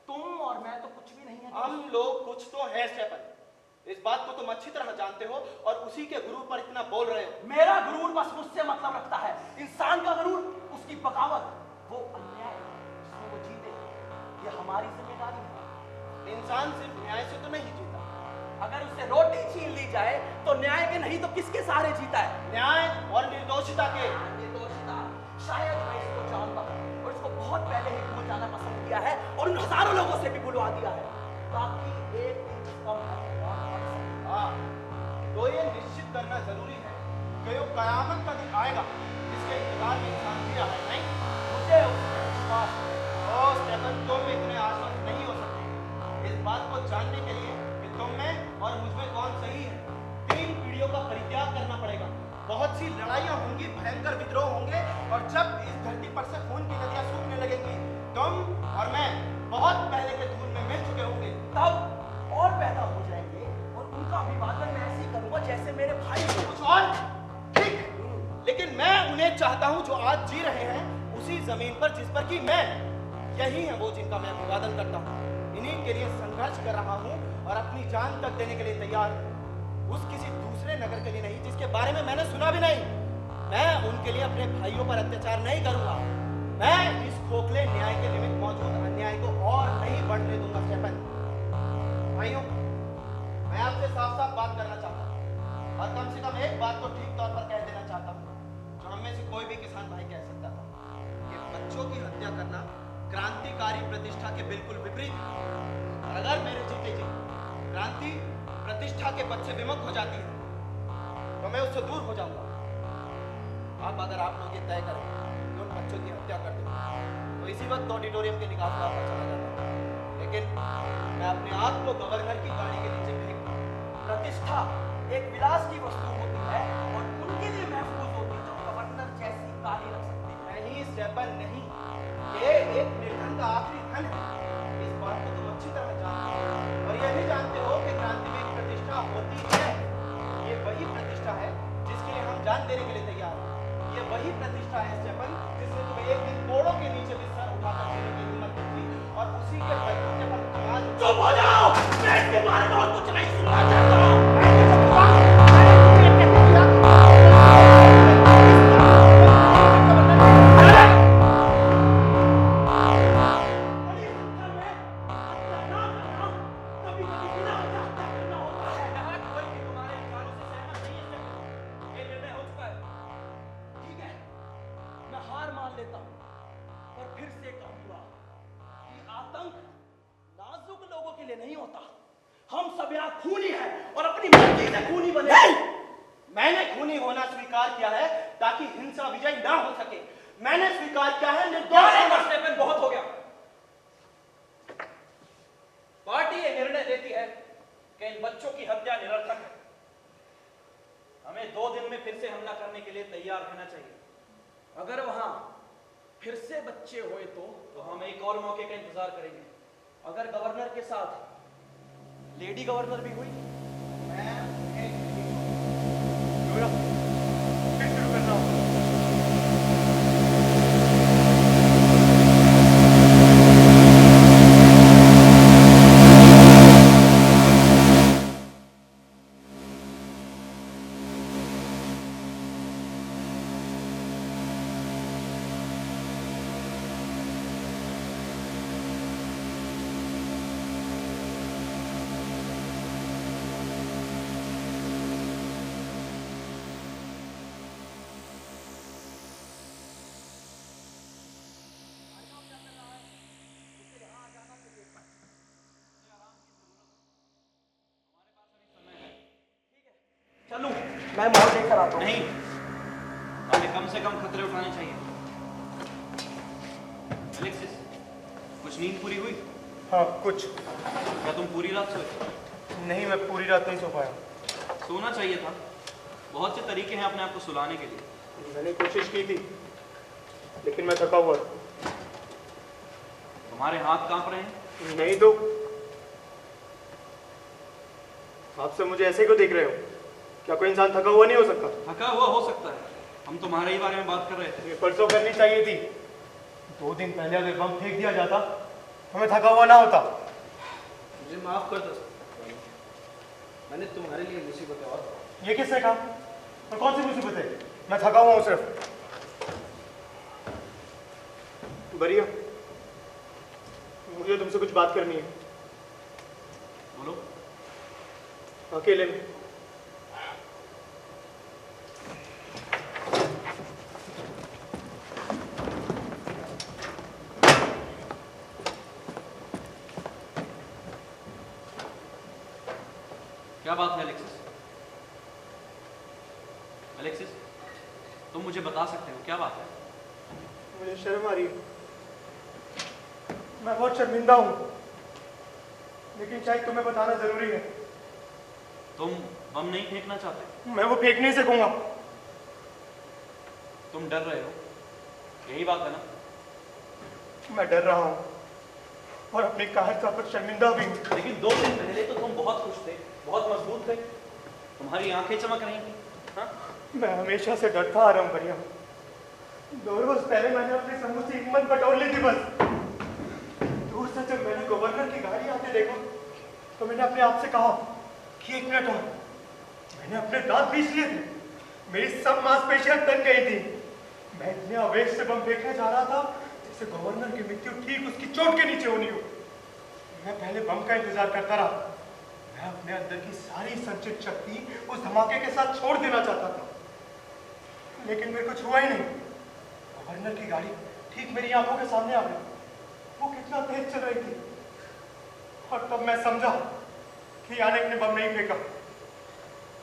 तुम और मैं तो कुछ भी नहीं है। हम लोग कुछ तो है स्टेफन, इस बात को तुम अच्छी तरह जानते हो और उसी के गुरूर पर इतना बोल रहे हो। मेरा गुरूर बस मुझसे मतलब रखता है। इंसान का गुरूर उसकी बगावत, वो अन्याय जिसमें वो जीते, ये हमारी जिम्मेदारी है। इंसान सिर्फ न्याय से तो नहीं जीता। अगर उसे रोटी छीन ली जाए तो न्याय के नहीं तो किसके सहारे जीता है? न्याय और निर्दोषिता के। निर्दोषिता, शायद मैं इसको जानता हूं और इसको बहुत पहले ही भूल जाना पसंद किया है और उन हजारों लोगों से भी बुलवा दिया है ताकि एक दिन इसका महत्व और बढ़ सके। हाँ, तो ये निश्चित करना जरूरी है कि वो कयामत का दिन आएगा जिसके इंतजार में इंसान भी रहा है, नहीं? मुझे उसमें विश्वास है। ओ स्टेफन, तुम इतने आश्वस्त नहीं हो सकते इस बात को जानने के लिए कि तुम में और मुझमें कौन सही है। 3 पीढ़ियों का परित्याग करना पड़ेगा, बहुत सी लड़ाइयां होंगी, भयंकर विद्रोह होंगे और जब इस धरती पर से खून की नदियां सूखने लगेंगी तुम और मैं बहुत पहले के धूल में मिल चुके होंगे। तब और पैदा हो जाएंगे और उनका अभिवादन मैं ऐसे ही करूंगा जैसे मेरे भाई को। कुछ और ठीक, लेकिन मैं उन्हें चाहता हूं जो आज जी रहे हैं उसी जमीन पर जिस पर कि मैं, यही है वो जिनका मैं अभिवादन करता हूं। इन्हीं के लिए संघर्ष कर रहा हूं और अपनी जान तक देने के लिए तैयार हूं। उस किसी दूसरे नगर के लिए नहीं जिसके बारे में मैंने सुना भी नहीं। मैं उनके लिए अपने भाइयों पर अत्याचार नहीं करूंगा। मैं इस खोखले न्याय के निमित्त मौजूद अन्याय को और नहीं बढ़ने दूंगा। स्टेफन भाइयों, मैं आपसे साफ साफ बात करना चाहता हूं और कम से कम एक बात को ठीक तौर पर कह देना चाहता हूं जो हम में से कोई भी किसान भाई कह सकता था कि बच्चों की हत्या करना क्रांतिकारी प्रतिष्ठा के बिल्कुल विपरीत है। और अगर मेरे जीते जी क्रांति प्रतिष्ठा के पद से विमुख हो जाती है तो मैं उससे दूर हो जाऊंगा। अब अगर आप लोग ये तय करें कि उन बच्चों की हत्या कर दें तो इसी वक्त ऑडिटोरियम के निकास द्वार पर चला जाता हूं, लेकिन मैं अपने आप को गवर्नर की गाड़ी के नीचे फेंक दूं। प्रतिष्ठा एक विलास की वस्तु होती है और उनके लिए महफूज होती है जो गवर्नर जैसी गाड़ी रख सकते हैं। नहीं स्टेफन नहीं, ये एक निर्धन का आखिरी धन है। इस बात को तुम अच्छी तरह जानते हो और यह भी जानते हो कि क्रांति में एक प्रतिष्ठा होती है। ये वही प्रतिष्ठा है जिसके लिए हम जान देने के लिए तैयार हैं। ये वही प्रतिष्ठा है स्टेफन जिसने तुम्हें एक दिन कोड़ों के नीचे भी सर उठाकर देने की हिम्मत दी थी और उसी के बलबूते पर आज चुप हो जाओ, मैं इसके बारे में और कुछ नहीं सुनना चाहता हूं। नहीं होता। हम सब यहाँ खूनी हैं और अपनी मर्जी से खूनी बने। मैंने खूनी होना स्वीकार किया है ताकि हिंसा विजय ना हो सके। मैंने स्वीकार किया है निर्दोष होना। स्टेफन बहुत हो गया। पार्टी ये निर्णय लेती है कि इन बच्चों की हत्या निरर्थक है। हमें 2 दिन में फिर से हमला करने के लिए तैयार रहना चाहिए। अगर वहां फिर से बच्चे हुए तो हम एक और मौके का इंतजार करेंगे। अगर गवर्नर के साथ लेडी गवर्नर भी हुई, मैं उन्हें शुरू करना होगा। मैं मॉल लेकर आता हूँ। नहीं, हमें कम से कम खतरे उठाने चाहिए। एलेक्सिस, कुछ नींद पूरी हुई? हाँ कुछ। क्या तुम पूरी रात सोए? नहीं, मैं पूरी रात नहीं सो पाया। सोना चाहिए था। बहुत से तरीके हैं अपने आप को सुलाने के लिए। मैंने कोशिश की थी, लेकिन मैं थका हुआ था। तुम्हारे हाथ कांप रहे हैं? नहीं तो आप सब मुझे ऐसे क्यों देख रहे हो? क्या कोई इंसान थका हुआ नहीं हो सकता? थका हुआ हो सकता है। हम तुम्हारे ही बारे में बात कर रहे थे। ये परसों करनी चाहिए थी। 2 दिन पहले अगर बम फेंक दिया जाता तो मैं थका हुआ ना होता। मुझे माफ कर दो, मैंने तुम्हारे लिए मुसीबतें और ये किसने कहा? और कौन सी मुसीबत है? मैं थका हुआ हूँ सिर्फ। बरिया, मुझे तुमसे कुछ बात करनी है, बोलो। अकेले में। क्या बात है एलेक्सिस? एलेक्सिस, तुम मुझे बता सकते हो क्या बात है? मुझे शर्म आ रही है। मैं बहुत शर्मिंदा हूँ, लेकिन शायद तुम्हें बताना जरूरी है। तुम बम नहीं फेंकना चाहते? मैं वो फेंक नहीं सकूंगा। तुम डर रहे हो, यही बात है ना? मैं डर रहा हूँ और अपनी कायरता पर शर्मिंदा भी हूँ। लेकिन 2 दिन पहले तो तुम बहुत खुश थे, बहुत मजबूत थे, तुम्हारी आंखें चमक रही थी। हाँ? मैं हमेशा से डरता आ रहा हूँ बरिया। 2 रोज पहले मैंने अपनी समूची हिम्मत बटोर ली थी बस। दूर से जब मैंने गवर्नर की गाड़ी आते देखा तो मैंने अपने आप से कहा कि 1 मिनट और। मैंने अपने दांत पीस लिए थे, मेरी सब मांसपेशियां तन गई थी। मैं इतने आवेश से बम फेंकने जा रहा था जैसे गवर्नर की मृत्यु ठीक उसकी चोट के नीचे होनी हो। मैं पहले बम का इंतजार करता रहा। मैं अपने अंदर की सारी संचित शक्ति उस धमाके के साथ छोड़ देना चाहता था, लेकिन मेरे कुछ हुआ ही नहीं। गवर्नर की गाड़ी ठीक मेरी आंखों के सामने आ गई। वो कितना तेज चल रही थी, और तब मैं समझा कि यानिक ने बम नहीं फेंका।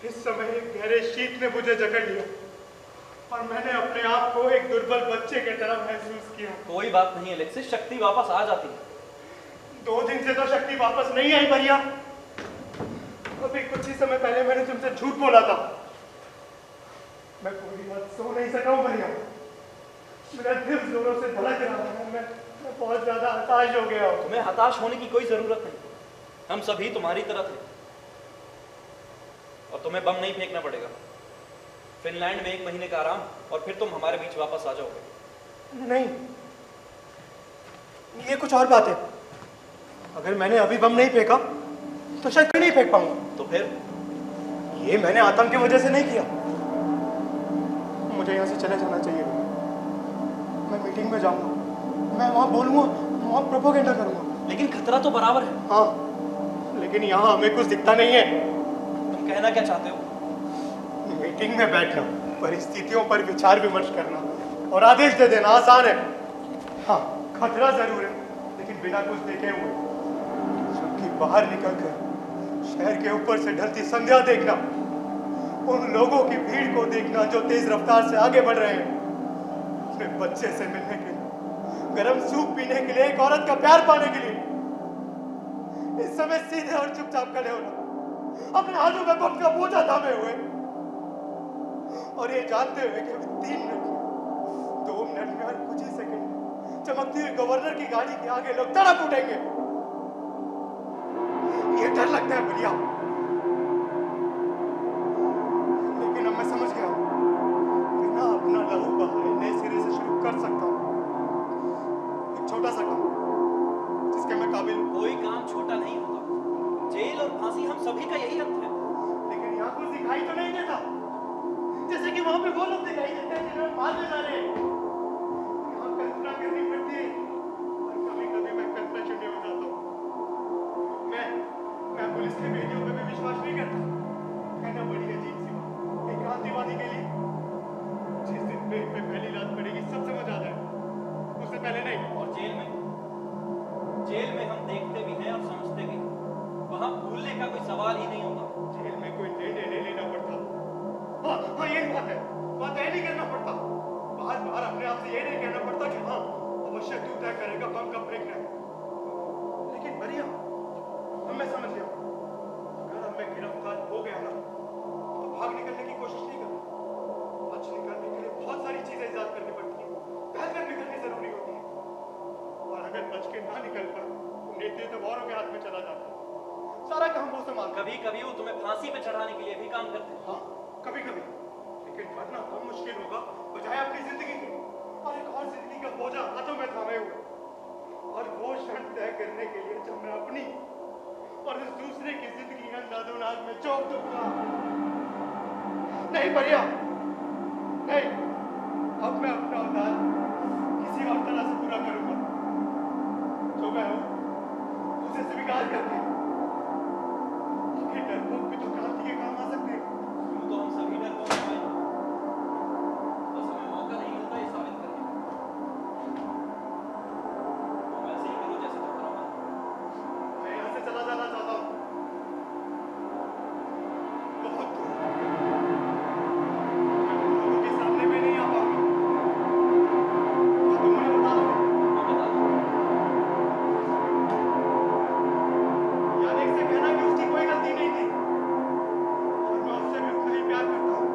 इस समय एक गहरे शीत ने मुझे जकड़ लिया और मैंने अपने आप को एक दुर्बल बच्चे की तरह महसूस किया। कोई बात नहीं एलेक्सिस, शक्ति वापस आ जाती है। 2 दिन से तो शक्ति वापस नहीं आई भैया। अभी कुछ ही समय पहले मैंने तुमसे झूठ बोला था। मैं पूरी रात सो नहीं सका हूं भैया। मेरा दिल जोरों से धड़क रहा है। मैं बहुत ज्यादा हताश हो गया हूं। तुम्हें हताश होने की कोई जरूरत नहीं। हम सभी तुम्हारी तरह थे, और तुम्हें बम नहीं फेंकना पड़ेगा। फिनलैंड में 1 महीने का आराम, और फिर तुम हमारे बीच वापस आ जाओगे। नहीं, ये कुछ और बात है। अगर मैंने अभी बम नहीं फेंका तो शायद मैं नहीं फेंक पाऊंगा। तो फिर? ये मैंने आतंक की वजह से नहीं किया। मुझे यहाँ से चले जाना चाहिए। मैं मीटिंग में जाऊंगा, मैं वहाँ बोलूंगा, वहाँ प्रोपोगेंडा करूंगा। लेकिन खतरा तो बराबर है। हाँ, लेकिन यहाँ हमें कुछ दिखता नहीं है। तुम कहना क्या चाहते हो? मीटिंग में बैठना, परिस्थितियों पर विचार विमर्श करना और आदेश दे देना आसान है। हाँ, खतरा जरूर है, लेकिन बिना कुछ देखे हुए। क्योंकि बाहर निकलकर शहर के ऊपर से ढलती संध्या देखना, उन लोगों की भीड़ को देखना जो तेज रफ्तार से आगे बढ़ रहे हैं, अपने बच्चे से मिलने के लिए, गर्म सूप पीने के लिए, एक औरत का प्यार पाने के लिए, इस समय सीधे और चुपचाप खड़े होना, अपने हाथों में बम का बोझा थामे हुए, और ये जानते हुए कि अभी 3 मिनट में, 2 मिनट में और कुछ ही सेकंड में चमकती हुई गवर्नर की गाड़ी के आगे लोग तड़प उठेंगे। ये डर लगता है भैया, लेकिन अब मैं समझ गया हूं, बिना अपना लहू बहाए नए सिरे से शुरू कर सकता हूं। एक छोटा सा काम जिसके मैं काबिल हूं। कोई काम छोटा नहीं होता। जेल और फांसी हम सभी का यही अंत है। लेकिन यहाँ कुछ दिखाई तो नहीं देता, जैसे कि वहां पे वो लोग दिखाई देते हैं जिन्हें मारने जा रहे हैं। यहाँ कल्पना करनी पड़ती है, और कभी-कभी मैं कल्पना शून्य हो जाता हूँ। मैं पुलिस के बेटियों पे भी विश्वास नहीं करता। है ना बड़ी अजीब सी बात, एक क्रांतिवादी के लिए जिस दिन पेट पे पहली लात पड़ेगी सब समझ आ जाए, उससे पहले नहीं। और जेल में हम देखते भी हैं और समझते भी हैं। वहां भूलने का कोई सवाल ही नहीं होता। जेल में कोई निर्णय नहीं लेना पड़ता, बात है, बात तय नहीं करना पड़ता। बार बार अपने आप से ये नहीं कहना पड़ता कि हाँ अवश्य तू तय करेगा बम कब फेंकना है। लेकिन बढ़िया, अब मैं समझ गया। अगर अब मैं गिरफ्तार हो गया ना तो भाग निकलने की कोशिश नहीं करना। बच निकलने के लिए बहुत सारी चीजें इजाद करनी पड़ती है, पहले निकलनी जरूरी होती है। और अगर बच के ना निकल पाए तो नेतृत्व औरों के हाथ में चला जाता है। सारा काम वो संभालता है। कभी कभी वो तुम्हें फांसी पे चढ़ाने के लिए भी काम करते हैं। हाँ, कभी कभी, लेकिन मरना कम मुश्किल होगा बजाय अपनी जिंदगी के। और एक और जिंदगी का बोझा हाथों में थामे हुए, और वो क्षण तय करने के लिए जब मैं अपनी और इस दूसरे की जिंदगी अंधाधुंध में चौंक दूंगा। नहीं बढ़िया, नहीं, अब मैं अपना अवतार किसी और तरह से पूरा करूंगा। जो मैं हूं उसे स्वीकार करके। आखिर डरपोक भी तो क्रांति के काम आ सकते हैं। यूं तो हम सभी डरपोक हैं, बस हमें मौका नहीं मिलता ये साबित करने का। तुम ऐसे ही करो जैसे तुम्हारा मन हो। मैं यहाँ से चला जाना चाहता हूँ, बहुत दूर। मैं लोगों के सामने भी नहीं आ पाऊंगा। तुम मुझे बता दो। मैं बता दूं। यानी से कहना कि उसकी कोई गलती नहीं थी, और मैं उससे भी उतना ही प्यार करता हूँ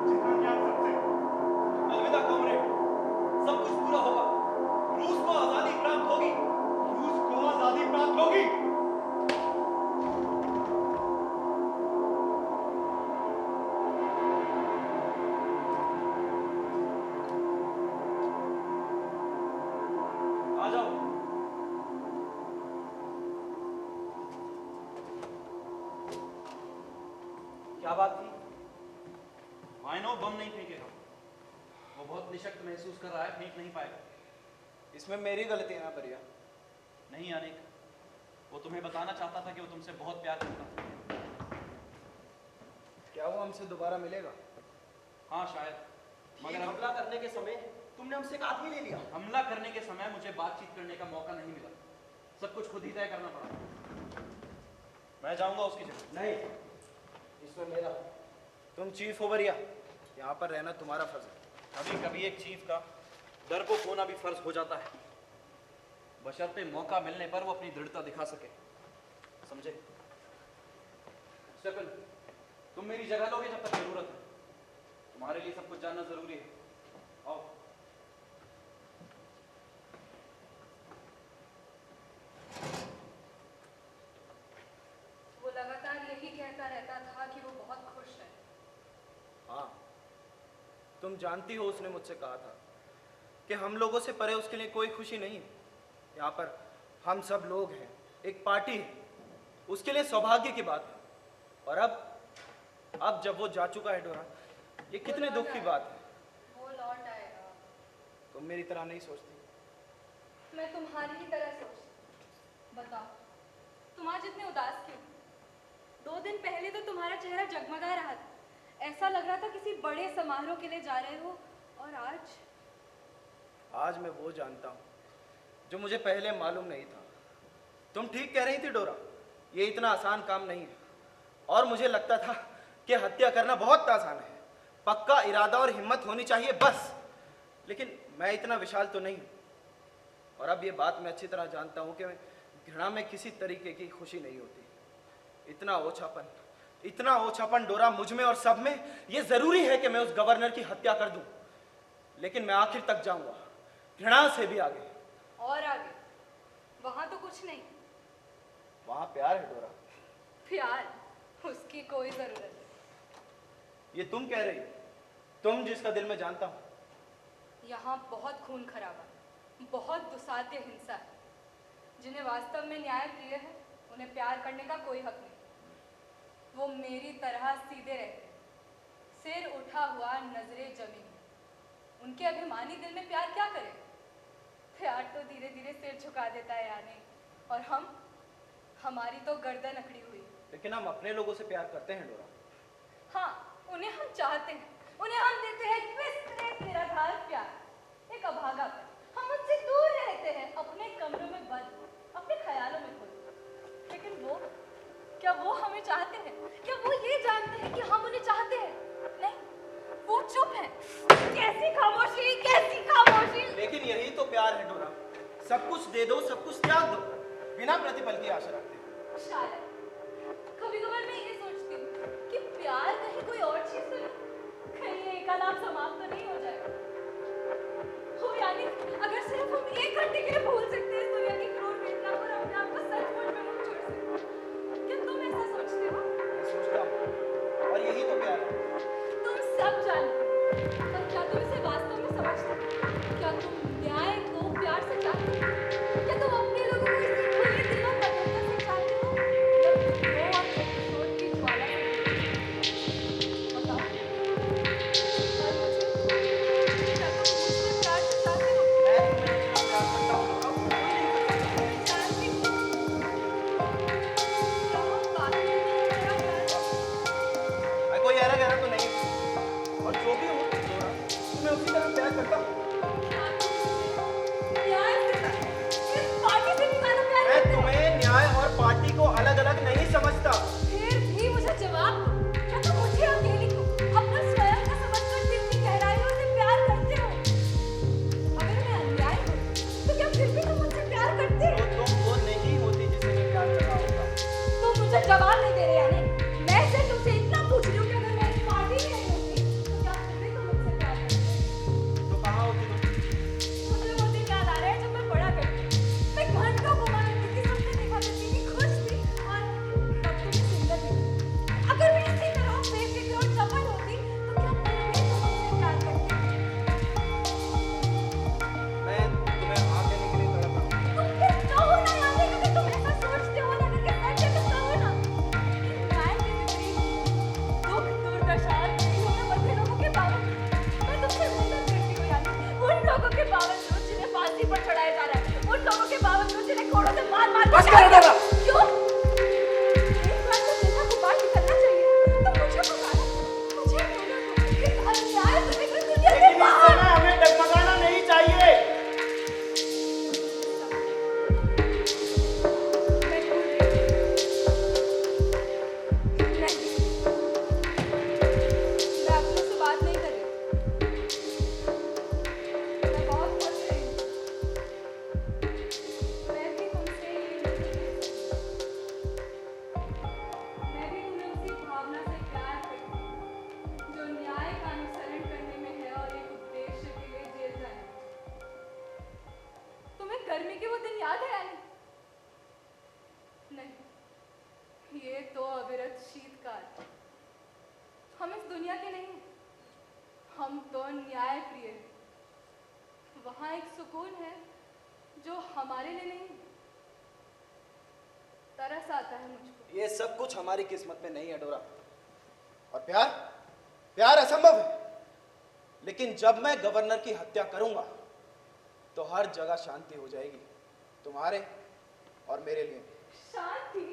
जितना कि आप सबसे। अलविदा कॉमरेड, सब कुछ पूरा होगा। रूस को आजादी प्राप्त होगी। रूस को आजादी प्राप्त होगी। आ जाओ। क्या बात थी? माइनो बम नहीं फेंकेगा। वो बहुत निशक्त महसूस कर रहा है, फेंक नहीं पाएगा। इसमें मेरी गलती है ना बढ़िया? नहीं अनिक, वो तुम्हें बताना चाहता था कि वो तुमसे बहुत प्यार करता था। क्या वो हमसे दोबारा मिलेगा? हाँ शायद, मगर मगर हमला करने के समय तुमने हमसे एक आदमी ले लिया। हमला करने के समय मुझे बातचीत करने का मौका नहीं मिला। सब कुछ खुद ही तय करना पड़ा। मैं जाऊंगा उसकी जगह। नहीं, इसमें मेरा। तुम चीफ हो बढ़िया, यहाँ पर रहना तुम्हारा फर्ज है। कभी कभी एक चीफ का डरपोक होना भी फर्ज हो जाता है, बशर्ते मौका मिलने पर वो अपनी दृढ़ता दिखा सके। समझे? स्टेफन, तुम मेरी जगह लोगे जब तक जरूरत है। तुम्हारे लिए सब कुछ जानना जरूरी है। आओ। वो लगातार यही कहता रहता था कि वो बहुत खुश है। हाँ, तुम जानती हो उसने मुझसे कहा था कि हम लोगों से परे उसके लिए कोई खुशी नहीं है। यहाँ पर हम सब लोग हैं, एक पार्टी है, उसके लिए सौभाग्य की बात है। और अब जब वो जा चुका है डोरा, ये कितने दुख की बात है। वो लौट आएगा। तुम मेरी तरह नहीं सोचती। मैं तुम्हारी ही तरह सोचती। बताओ, तुम आज इतने उदास क्यों? 2 दिन पहले तो तुम्हारा चेहरा जगमगा रहा था, ऐसा लग रहा था किसी बड़े समारोह के लिए जा रहे हो। और आज मैं वो जानता हूँ जो मुझे पहले मालूम नहीं था। तुम ठीक कह रही थी डोरा, ये इतना आसान काम नहीं है। और मुझे लगता था कि हत्या करना बहुत आसान है, पक्का इरादा और हिम्मत होनी चाहिए बस। लेकिन मैं इतना विशाल तो नहीं हूँ। और अब ये बात मैं अच्छी तरह जानता हूँ कि घृणा में किसी तरीके की खुशी नहीं होती। इतना ओछापन डोरा मुझ में और सब में। ये जरूरी है कि मैं उस गवर्नर की हत्या कर दूं, लेकिन मैं आखिर तक जाऊंगा, घृणा से भी आगे। और आगे? वहां तो कुछ नहीं। वहां प्यार है डोरा। प्यार? उसकी कोई जरूरत नहीं। ये तुम कह रही, तुम जिसका दिल में जानता हूं। यहाँ बहुत खून खराबा, बहुत दुसाध्य हिंसा है। जिन्हें वास्तव में न्याय प्रिय है, उन्हें प्यार करने का कोई हक नहीं। वो मेरी तरह सीधे रहते, सिर उठा हुआ, नजरें जमी। उनके अभिमानी दिल में प्यार क्या करे? प्यार तो धीरे धीरे सिर झुका देता है यानी। और हमारी तो गर्दन अकड़ी हुई। लेकिन हम अपने लोगों से प्यार करते हैं डोरा। हाँ, उन्हें हम चाहते हैं, उन्हें हम देते हैं विस्तृत निराधार प्यार, एक अभागापन। हम उनसे दूर रहते हैं, अपने कमरों में बंद, अपने ख्यालों में खुद। लेकिन क्या वो हमें चाहते हैं? क्या वो ये जानते हैं कि हम उन्हें चाहते हैं? नहीं, प्यार है डोरा। सब कुछ दे दो, सब कुछ त्याग दो, बिना प्रतिफल की आशा रखते हुए। शायद कभी कभार मैं ये सोचती हूँ कि प्यार कहीं कोई और चीज तो नहीं, कहीं ये एकालाप समाप्त तो नहीं हो जाएगा। हो यानी अगर सिर्फ हम 1 घंटे के लिए भूल सकते हैं इस दुनिया की क्रूर वेदना और अपने आप को सचमुच में मुक्त छोड़ सकते हैं। क्या तुम ऐसा सोचते हो? मैं सोचता हूँ, और यही तो प्यार है। तुम सब जानते हो, पर क्या तुम इसे वास्तव में समझते हो? क्या तुम न्याय को प्यार से चाहते हो? क्या तुम अपने लोगों को इसी खुले दिल और कठोरता से चाहते हो? या फिर वो और प्रतिशोध की ज्वाला से? बताओ। और मुझे, क्या तुम मुझसे प्यार से चाहते हो? मैं तुम्हें जितना प्यार करता हूँ डोरा, वो कोई नहीं कर सकता। मैं जानती हूँ। क्या हम वाकई में मेरा प्यार है? मैं कोई ऐरा गहरा तो नहीं हूँ, और जो भी हूँ डोरा, तुम्हें उसी तरह प्यार करता हूँ। क्या तुम मुझे न्याय से चाहते हो? इस पार्टी से भी ज्यादा प्यार मैं करते हो? तुम्हें न्याय और पार्टी को अलग अलग नहीं समझता। फिर भी मुझे जवाब दो। क्या तुम मुझे अकेली को अपना स्वयं का समझकर दिल की गहराइयों से प्यार करते हो? अगर मैं अन्याय हूँ, तो क्या फिर भी तुम मुझसे प्यार करते हो? तो तुम वो नहीं होती जिसे मैं प्यार कर रहा होता। तुम मुझे जवाब नहीं दे रहे यानी? मैं सिर्फ तुमसे इतना पूछ रही हूँ कि अगर मैं इस पार्टी में नहीं होती, तो क्या फिर भी तुम मुझसे प्यार करते? तो कहाँ होती तुम? मुझे वो दिन याद आ रहा है जब मैं पढ़ा करती थी। मैं घंटों घुमा करती थी, सबसे देखा करती थी, खुश थी और तब तुम्हें सुंदर भी थी। अगर मैं इसी तरह बेफिक्र और चपल होती, तो क्या फिर भी तुम मुझसे प्यार करते? मैं तुम्हें हाँ कहने के लिए तड़प रहा हूँ। तुम फिर कहो ना यानी, अगर तुम ऐसा सोचते हो ना, अगर ये सच है तो कहो ना। इन न्याय के विपरीत दुख, दुर्दशा, जेलों में बंधे लोगों के बावजूद मैं तुमसे मिलना करती हूँ यानी। उन लोगों के बावजूद जिन्हें फांसी पर चढ़ाया जा रहा है, उन लोगों के बावजूद जिन्हें कोड़ों से मार-मार के बस मारा करो जा दादा। रहा है। क्यों? एक बार तो दिल का गुबार निकलना चाहिए। तुम मुझे पुकारो, मुझे ढूंढो, इस अन्याय से निकल दुनिया से लेकिन इस बाहर। समय हमें डगमगाना नहीं चाहिए। मैं ढूंढ रही हूँ। नहीं, मैं अपनों से बात नहीं कर रही। मैं बहुत खुश रही हूँ। मैं भी तुमसे ये नहीं कह सकती। मैं भी तुम्हें उसी भावना से प्यार करती हूँ, जो न्याय का अनुसरण करने में है और एक उद्देश्य के लिए जेल जाने में। तुम्हें गर्मी के वो दिन याद है यानी? नहीं, ये तो अविरत शीतकाल। हम इस दुनिया के नहीं, हम तो न्याय प्रिय हैं। वहाँ एक सुकून है जो हमारे लिए नहीं। तरस आता है मुझको। ये सब कुछ हमारी किस्मत में नहीं है डोरा। और प्यार, प्यार असंभव है। लेकिन जब मैं गवर्नर की हत्या करूंगा, तो हर जगह शांति हो जाएगी, तुम्हारे और मेरे लिए भी। शांति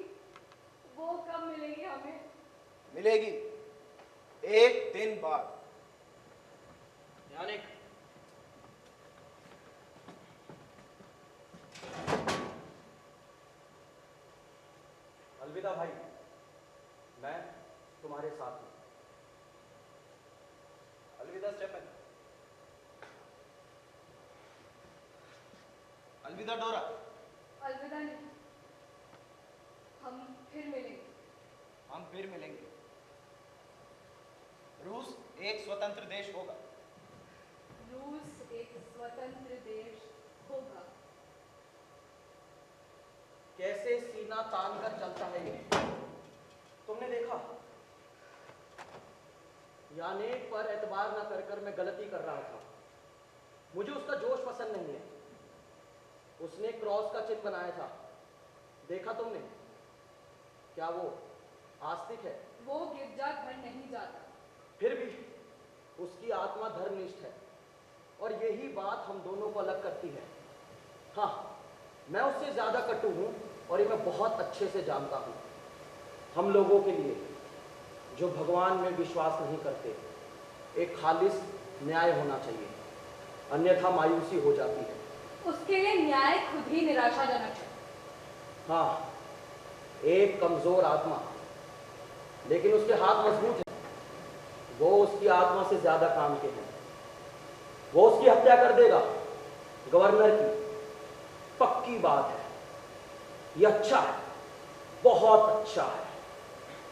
वो कब मिलेगी हमें? मिलेगी एक दिन बाद। यानी अलविदा भाई, मैं तुम्हारे साथ हूँ। अलविदा स्टेफन। अलविदा डोरा। अलविदा नहीं, हम फिर मिलेंगे। हम फिर मिलेंगे। रूस एक स्वतंत्र देश होगा। रूस एक स्वतंत्र देश होगा। कैसे सीना तान कर चलता है ये, तुमने देखा? यानेक पर एतबार न कर कर मैं गलती कर रहा था। मुझे उसका जोश पसंद नहीं है। उसने क्रॉस का चिन्ह बनाया था, देखा तुमने? क्या वो आस्तिक है? वो गिरजाघर नहीं जाता। फिर भी उसकी आत्मा धर्मनिष्ठ है, और यही बात हम दोनों को अलग करती है। हाँ, मैं उससे ज्यादा कटु हूं, और ये मैं बहुत अच्छे से जानता हूं। हम लोगों के लिए जो भगवान में विश्वास नहीं करते, एक खालिस न्याय होना चाहिए, अन्यथा मायूसी हो जाती है। उसके लिए न्याय खुद ही निराशाजनक है। हाँ, एक कमजोर आत्मा, लेकिन उसके हाथ मजबूत हैं। वो उसकी आत्मा से ज्यादा काम के हैं। वो उसकी हत्या कर देगा, गवर्नर की पक्की बात है। ये अच्छा है, बहुत अच्छा है।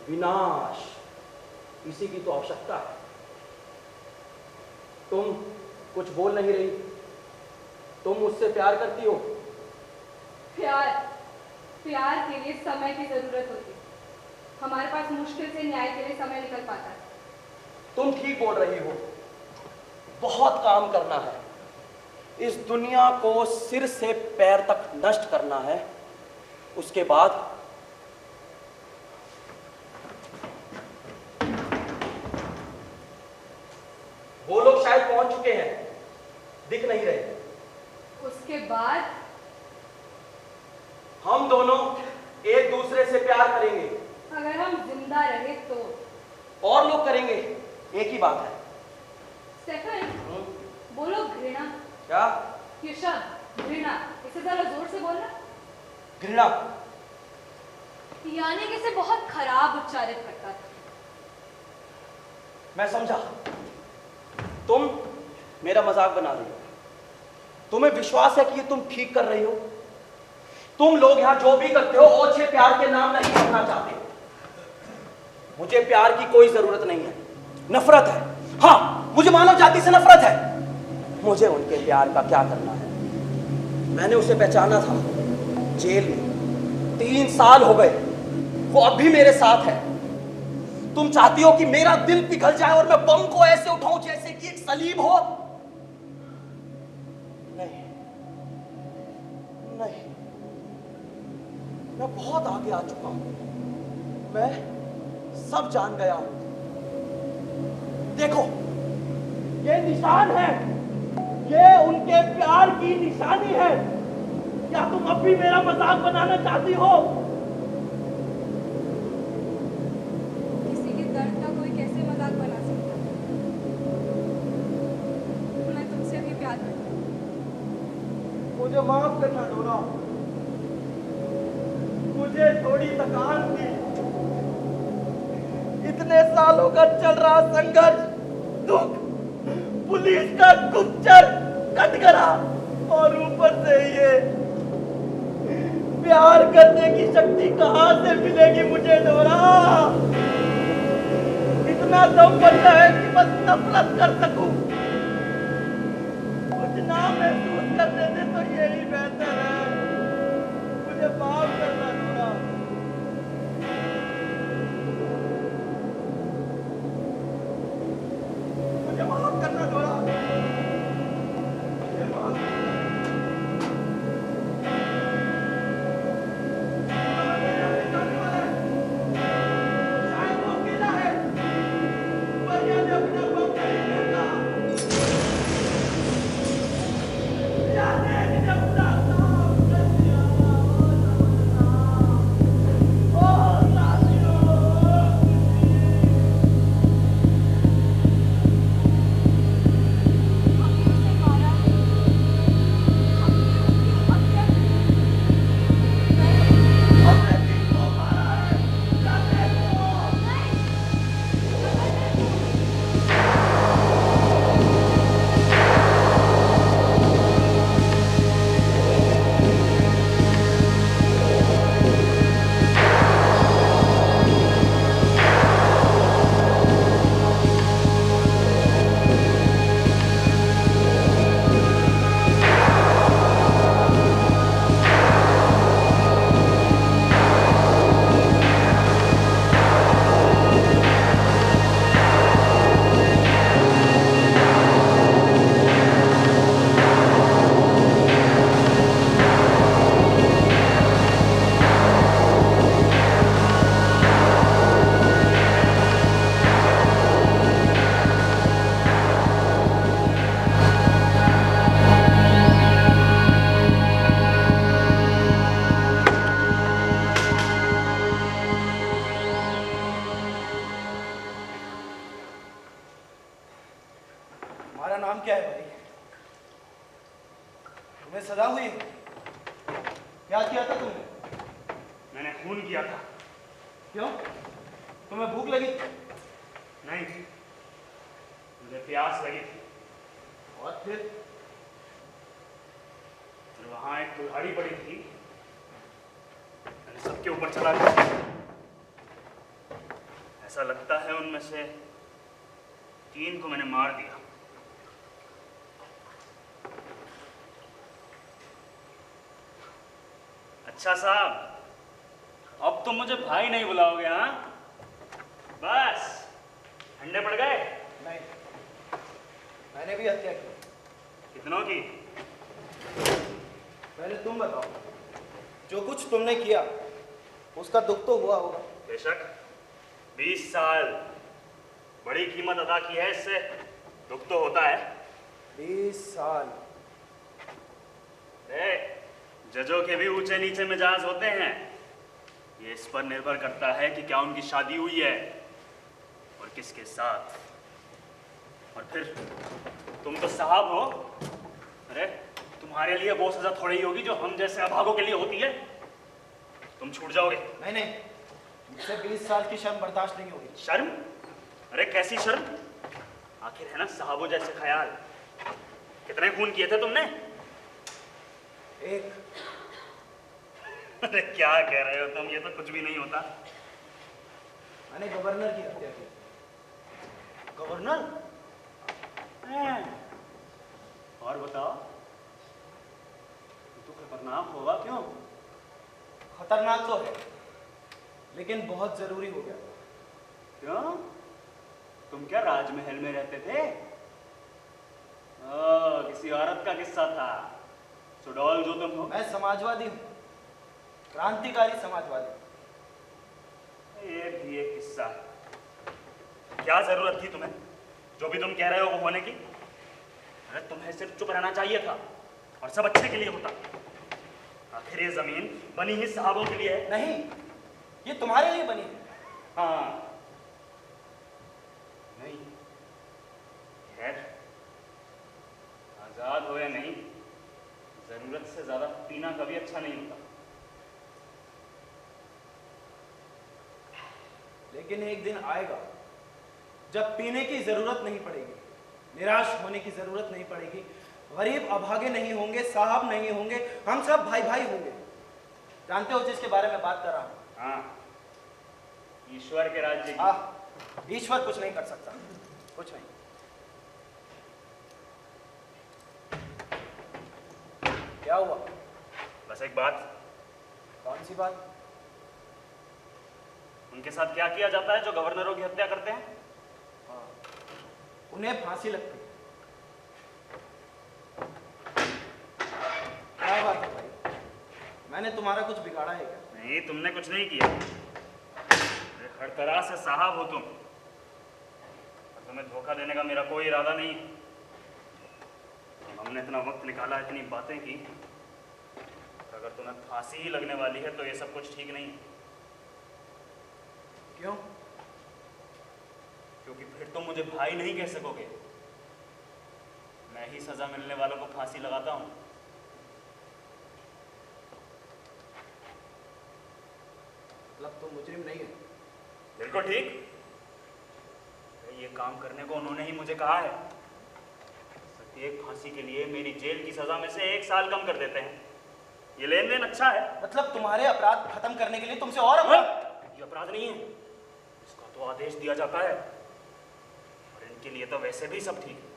विनाश, इसी की तो आवश्यकता है। तुम कुछ बोल नहीं रही। तुम मुझसे प्यार करती हो? प्यार प्यार के लिए समय की जरूरत होती है। हमारे पास मुश्किल से न्याय के लिए समय निकल पाता है। तुम ठीक बोल रही हो। बहुत काम करना है। इस दुनिया को सिर से पैर तक नष्ट करना है। उसके बाद वो लोग शायद पहुंच चुके हैं, दिख नहीं रहे। उसके बाद हम दोनों एक दूसरे से प्यार करेंगे। अगर हम जिंदा रहे तो। और लोग करेंगे, एक ही बात है। स्टेफन, बोलो घृणा। क्या? ये शब्द घृणा, इसे जरा जोर से बोलना। घृणा यानी कि इसे बहुत खराब उच्चारित करता था। मैं समझा। तुम मेरा मजाक बना रही हो। तुम्हें विश्वास है कि ये तुम ठीक कर रही हो? तुम लोग यहां जो भी करते हो ओछे प्यार के नाम नहीं करना चाहते। मुझे प्यार की कोई जरूरत नहीं है, नफरत है। हाँ, मुझे मानव जाति से नफरत है। मुझे उनके प्यार का क्या करना है? मैंने उसे पहचाना था जेल में, 3 साल हो गए। वो अब भी मेरे साथ है। तुम चाहती हो कि मेरा दिल पिघल जाए और मैं बम को ऐसे उठाऊं जैसे कि एक सलीब हो? नहीं नहीं, मैं बहुत आगे आ चुका हूं। मैं सब जान गया हूं। देखो, ये निशान है, ये उनके प्यार की निशानी है। क्या तुम अब भी मेरा मजाक बनाना चाहती हो? किसी के दर्द का कोई कैसे मजाक बना सकता है? मैं तुमसे अभी प्यार करती हूँ। मुझे माफ करना डोरा, मुझे थोड़ी थकान थी। इतने सालों का चल रहा संघर्ष, दुख, पुलिस का गुप्तचर, कटघरा, और ऊपर से ये प्यार करने की शक्ति कहां से मिलेगी मुझे डोरा? इतना दम बनता है कि बस नफरत कर सकूं। कुछ ना महसूस करने से तो यही बेहतर है। मुझे माफ करना डोरा। मुझे माफ करना डोरा। मुझे माफ करना। शायद वो अकेला है, पर याद अपना बम नहीं करता। याद है कि जब साथ कर दिया, ओ साथियों, हमने उसे मारा, हमने उसकी हत्या की। हमने किसको मारा है? जाने दो। तुम्हारा नाम क्या है भाई? तुम्हें सजा हुई है? क्या किया था तुमने? मैंने खून किया था। क्यों? तुम्हें भूख लगी? नहीं, मुझे प्यास लगी थी। और फिर? वहां एक कुल्हाड़ी पड़ी थी, मैंने सबके ऊपर चला दिया। ऐसा लगता है उनमें से 3 को मैंने मार दिया। अच्छा साहब, अब तुम मुझे भाई नहीं बुलाओगे? हाँ, बस ठंडे पड़ गए? नहीं, मैंने भी हत्या की। कितनों की? पहले तुम बताओ, जो कुछ तुमने किया उसका दुख तो हुआ होगा। बेशक, 20 साल बड़ी कीमत अदा की है, इससे दुख तो होता है। 20 साल। जजों के भी ऊंचे नीचे मिजाज होते हैं। ये इस पर निर्भर करता है कि क्या उनकी शादी हुई है और किसके साथ। और फिर तुम तो साहब हो, अरे तुम्हारे लिए वो सजा थोड़ी ही होगी जो हम जैसे अभागों के लिए होती है। तुम छूट जाओगे। नहीं नहीं, मुझसे 20 साल की शर्म बर्दाश्त नहीं होगी। शर्म? अरे कैसी शर्म? आखिर है ना साहबों जैसे ख्याल। कितने खून किए थे तुमने? एक। अरे क्या कह रहे हो तुम, ये तो कुछ भी नहीं होता। मैंने गवर्नर की हत्या की। गवर्नर? और बताओ, तो खतरनाक होगा क्यों? खतरनाक तो है, लेकिन बहुत जरूरी हो गया। क्यों? तुम क्या राजमहल में रहते थे? किसी औरत का किस्सा था, चुड़ैल जो तुम हो। मैं समाजवादी हूँ, क्रांतिकारी समाजवादी। ये भी एक किस्सा है। क्या जरूरत थी तुम्हें जो भी तुम कह रहे हो वो होने की? अरे तुम्हें सिर्फ चुप रहना चाहिए था और सब अच्छे के लिए होता। आखिर ये जमीन बनी ही साहबों के लिए है। नहीं, ये तुम्हारे लिए बनी है। हाँ, नहीं, खैर, आजाद हो या नहीं, जरूरत से ज्यादा पीना कभी अच्छा नहीं होता। लेकिन एक दिन आएगा जब पीने की जरूरत नहीं पड़ेगी, निराश होने की जरूरत नहीं पड़ेगी। गरीब अभागे नहीं होंगे, साहब नहीं होंगे, हम सब भाई भाई होंगे। जानते हो जिसके बारे में बात कर रहा हूं? हाँ, ईश्वर के राज्य की। ईश्वर कुछ नहीं कर सकता, कुछ नहीं। क्या हुआ? बस एक बात। कौन सी बात? उनके साथ क्या किया जाता है जो गवर्नरों की हत्या करते हैं? उन्हें फांसी लगती। क्या बात है भाई, मैंने तुम्हारा कुछ बिगाड़ा है क्या? नहीं, तुमने कुछ नहीं किया। अरे हर तरह से साहब हो तुम, और तुम्हें धोखा देने का मेरा कोई इरादा नहीं। हमने इतना वक्त निकाला, इतनी बातें की, अगर तुम्हें फांसी ही लगने वाली है तो ये सब कुछ ठीक नहीं। क्यों? क्योंकि फिर तुम मुझे भाई नहीं कह सकोगे। मैं ही सजा मिलने वालों को फांसी लगाता हूं। मतलब तुम मुजरिम नहीं है? बिल्कुल ठीक। ये काम करने को उन्होंने ही मुझे कहा है। एक फांसी के लिए मेरी जेल की सजा में से 1 साल कम कर देते हैं। ये लेन देन अच्छा है। मतलब तुम्हारे अपराध खत्म करने के लिए तुमसे और अपराध? ये अपराध नहीं है, इसका तो आदेश दिया जाता है। और इनके लिए तो वैसे भी सब ठीक है।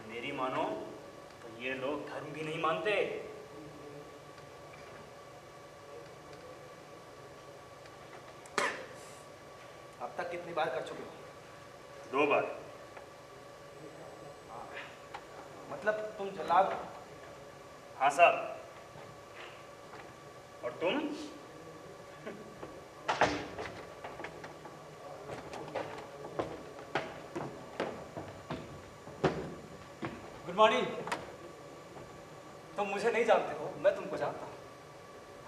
मेरी मानो तो ये लोग धर्म भी नहीं मानते। अब तक कितनी बार कर चुके हो? 2 बार। मतलब तुम जलाद? हाँ साहब। और तुम? Good morning. तुम मुझे नहीं जानते हो, मैं तुमको जानता हूँ।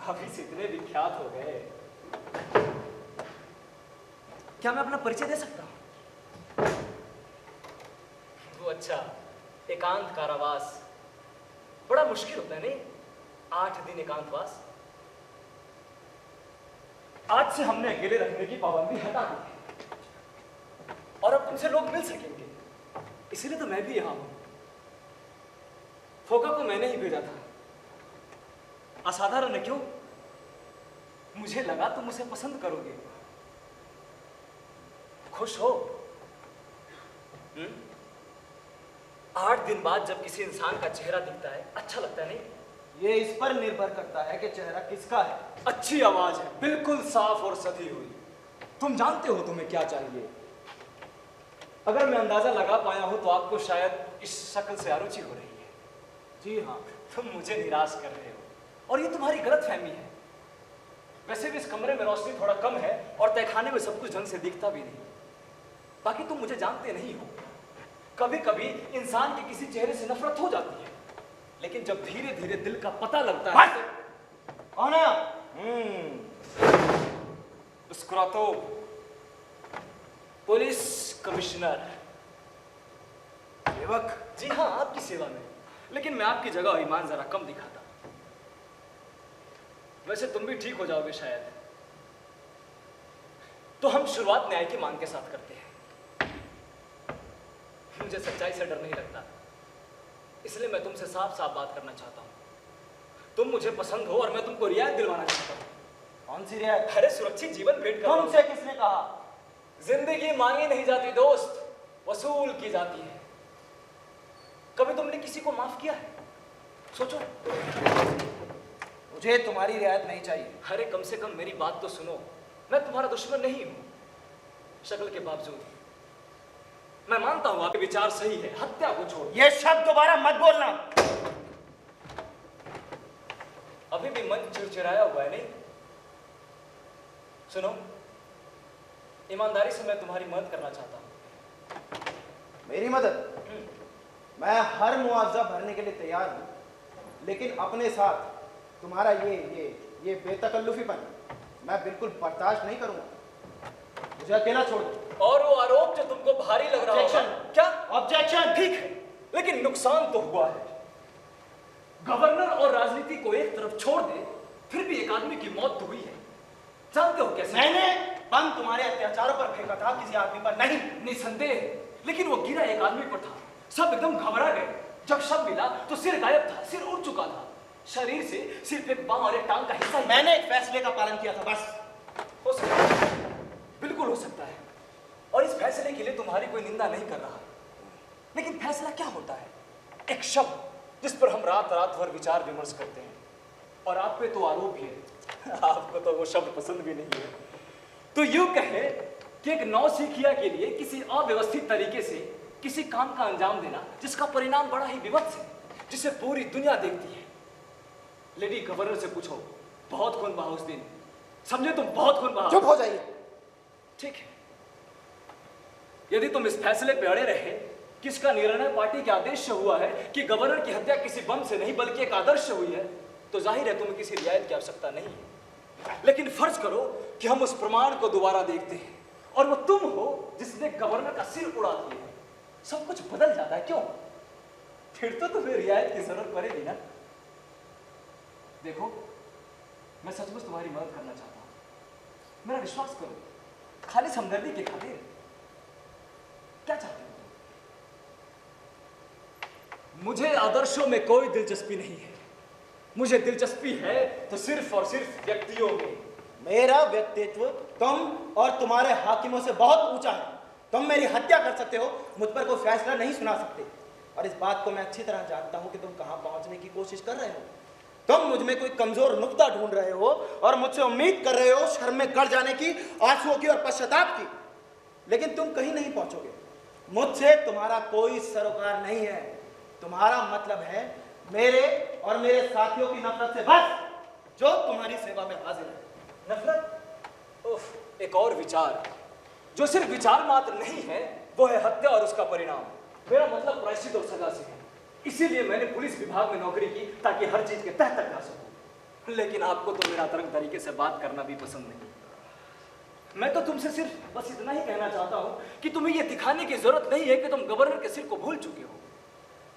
आप इस इतने विख्यात हो गए। क्या मैं अपना परिचय दे सकता हूँ? वो अच्छा, एकांत कारावास बड़ा मुश्किल होता है नहीं? 8 दिन एकांतवास। आज से हमने अकेले रहने की पाबंदी हटा दी और अब तुमसे लोग मिल सकेंगे, इसीलिए तो मैं भी यहाँ हूँ। फोका को मैंने ही भेजा था असाधारण है क्यों? मुझे लगा तुम उसे पसंद करोगे। खुश हो? 8 दिन बाद जब किसी इंसान का चेहरा दिखता है अच्छा लगता है नहीं? ये इस पर निर्भर करता है कि चेहरा किसका है। अच्छी आवाज है, बिल्कुल साफ और सधी हुई। तुम जानते हो तुम्हें क्या चाहिए। अगर मैं अंदाजा लगा पाया हूं तो आपको शायद इस शक्ल से अरुचि हो रही है। जी हाँ। तुम मुझे निराश कर रहे हो और ये तुम्हारी गलतफहमी है। वैसे भी इस कमरे में रोशनी थोड़ा कम है और तहखाने में सब कुछ ढंग से दिखता भी नहीं। बाकी तुम मुझे जानते नहीं हो। कभी कभी इंसान के किसी चेहरे से नफरत हो जाती है, लेकिन जब धीरे धीरे दिल का पता लगता है तो... कौन है? मुस्कुरातो पुलिस कमिश्नर। सेवक। जी हाँ, आपकी सेवा में। लेकिन मैं आपकी जगह ईमान जरा कम दिखाता। वैसे तुम भी ठीक हो जाओगे शायद। तो हम शुरुआत न्याय की मांग के साथ करते हैं। मुझे सच्चाई से डर नहीं लगता, इसलिए मैं तुमसे साफ साफ बात करना चाहता हूं। तुम मुझे पसंद हो और मैं तुमको रियायत दिलवाना चाहता हूं। कौन सी रियायत? अरे सुरक्षित जीवन भेंट कर। तुमसे किसने कहा? जिंदगी मांगी नहीं जाती दोस्त, वसूल की जाती है। कभी तुमने किसी को माफ किया है? सोचो। मुझे तुम्हारी रियायत नहीं चाहिए। अरे कम से कम मेरी बात तो सुनो। मैं तुम्हारा दुश्मन नहीं हूं। शक्ल के बावजूद मैं मानता हूं आपके विचार सही है, हत्या को छोड़। ये शब्द दोबारा मत बोलना। अभी भी मन चिड़चिड़ाया हुआ है नहीं? सुनो, ईमानदारी से मैं तुम्हारी मदद करना चाहता हूं। मेरी मदद? मैं हर मुआवजा भरने के लिए तैयार हूं, लेकिन अपने साथ तुम्हारा ये बेतकल्लुफीपन मैं बिल्कुल बर्दाश्त नहीं करूंगा। मुझे अकेला छोड़ दो। और वो आरोप जो तुमको भारी लग रहा है, क्या? ऑब्जेक्शन। ठीक है, लेकिन नुकसान तो हुआ है। गवर्नर और राजनीति को एक तरफ छोड़ दे, फिर भी एक आदमी की मौत तो हुई है। जानते हो कैसे? मैंने बम तुम्हारे अत्याचारों पर फेंका था, किसी आदमी पर नहीं। निसंदेह, लेकिन वो गिरा एक आदमी पर था। सब एकदम घबरा गए। जब शव मिला तो सिर गायब था, सिर उड़ चुका था। शरीर से सिर्फ एक बांह और एक टांग का हिस्सा ही। मैंने एक फैसले का पालन किया था, बस। हो सकता है, बिल्कुल हो सकता है। और इस फैसले के लिए तुम्हारी कोई निंदा नहीं कर रहा, लेकिन फैसला क्या होता है? एक शब्द जिस पर हम रात रात भर विचार विमर्श करते हैं। और आप पे तो आरोप ही है। आपको तो वो शब्द पसंद भी नहीं है। तो यूं कहे कि एक नौसिखिया के लिए किसी अव्यवस्थित तरीके से किसी काम का अंजाम देना, जिसका परिणाम बड़ा ही विभत्स है, जिसे पूरी दुनिया देखती है। लेडी गवर्नर से पूछो, बहुत खून बहा उस दिन। समझे तुम? बहुत खून बहा। चुप हो जाइए। ठीक है, यदि तुम इस फैसले पे अड़े रहे कि इसका निर्णय पार्टी के आदेश से हुआ है कि गवर्नर की हत्या किसी बम से नहीं बल्कि एक आदर्श से हुई है, तो जाहिर है तुम्हें किसी रियायत की आवश्यकता नहीं है। लेकिन फर्ज करो कि हम उस प्रमाण को दोबारा देखते हैं और वो तुम हो जिसने गवर्नर का सिर उड़ा दिया। सब कुछ बदल जाता है, क्यों? फिर तो तुम्हें रियायत की जरूरत पड़ेगी ना। देखो, मैं सचमुच तुम्हारी मदद करना चाहता हूं। मेरा विश्वास करो, खाली हमदर्दी के खातिर। क्या चाहते हो तुम? मुझे आदर्शों में कोई दिलचस्पी नहीं है। मुझे दिलचस्पी है तो सिर्फ और सिर्फ व्यक्तियों में। मेरा व्यक्तित्व तुम और तुम्हारे हाकिमों से बहुत ऊंचा है। तुम मेरी हत्या कर सकते हो, मुझ पर कोई फैसला नहीं सुना सकते। और इस बात को मैं अच्छी तरह जानता हूं कि तुम कहां पहुंचने की कोशिश कर रहे हो। तुम मुझ में कोई कमजोर नुक्ता ढूंढ रहे हो और मुझसे उम्मीद कर रहे हो शर्म में गड़ जाने की, आंसुओं की और पश्चाताप की। लेकिन तुम कहीं नहीं पहुंचोगे। मुझसे तुम्हारा कोई सरोकार नहीं है। तुम्हारा मतलब है मेरे और मेरे साथियों की नफरत से, बस, जो तुम्हारी सेवा में हाजिर है। नफरत? उफ, एक और विचार जो सिर्फ विचार मात्र नहीं है, वो है हत्या और उसका परिणाम। मेरा मतलब प्रायश्चित और सजा से है। इसीलिए मैंने पुलिस विभाग में नौकरी की, ताकि हर चीज के तह तक जा सकूं। लेकिन आपको तो मेरा तरंग तरीके से बात करना भी पसंद नहीं। मैं तो तुमसे सिर्फ बस इतना ही कहना चाहता हूं कि तुम्हें यह दिखाने की जरूरत नहीं है कि तुम गवर्नर के सिर को भूल चुके हो।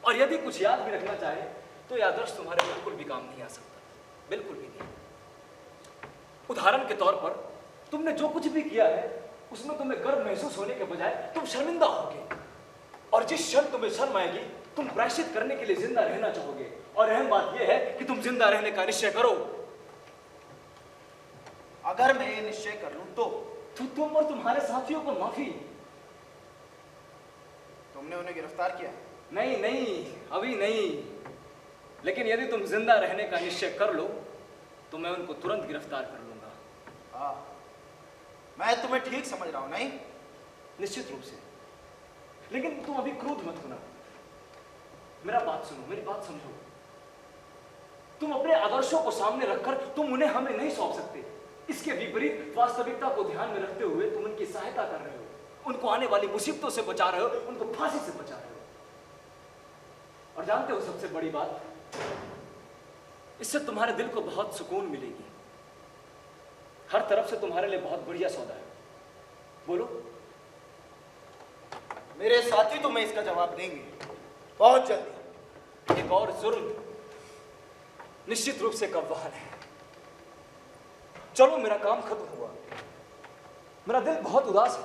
और यदि कुछ याद भी रखना चाहे तो यह आदर्श तुम्हारे बिल्कुल भी काम नहीं आ सकता, बिल्कुल भी नहीं। उदाहरण के तौर पर तुमने जो कुछ भी किया है उसमें तुम्हें गर्व महसूस होने के बजाय तुम शर्मिंदा होगे। और और जिस क्षण तुम्हें शर्म आएगी तुम प्रायश्चित करने के लिए जिंदा रहना चाहोगे। और अहम बात यह है कि तुम जिंदा रहने का निश्चय करो। अगर मैं ये निश्चय कर लूं तो तुम और तुम्हारे साथियों को माफी। तुमने उन्हें गिरफ्तार किया? नहीं नहीं, अभी नहीं, लेकिन यदि तुम जिंदा रहने का निश्चय कर लो तो मैं उनको तुरंत गिरफ्तार कर लूंगा। हाँ, मैं तुम्हें ठीक समझ रहा हूं, नहीं? निश्चित रूप से, लेकिन तुम अभी क्रोध मत होना। मेरा बात सुनो, मेरी बात समझो। तुम अपने आदर्शों को सामने रखकर तुम उन्हें हमें नहीं सौंप सकते। इसके विपरीत वास्तविकता को ध्यान में रखते हुए तुम उनकी सहायता कर रहे हो, उनको आने वाली मुसीबतों से बचा रहे हो, उनको फांसी से बचा रहे हो। और जानते हो सबसे बड़ी बात, इससे तुम्हारे दिल को बहुत सुकून मिलेगी। हर तरफ से तुम्हारे लिए बहुत बढ़िया सौदा है। बोलो। मेरे साथी तुम्हें इसका जवाब देंगे बहुत जल्दी। एक और जुर्म निश्चित रूप से कव्वाल है। चलो, मेरा काम खत्म हुआ। मेरा दिल बहुत उदास है,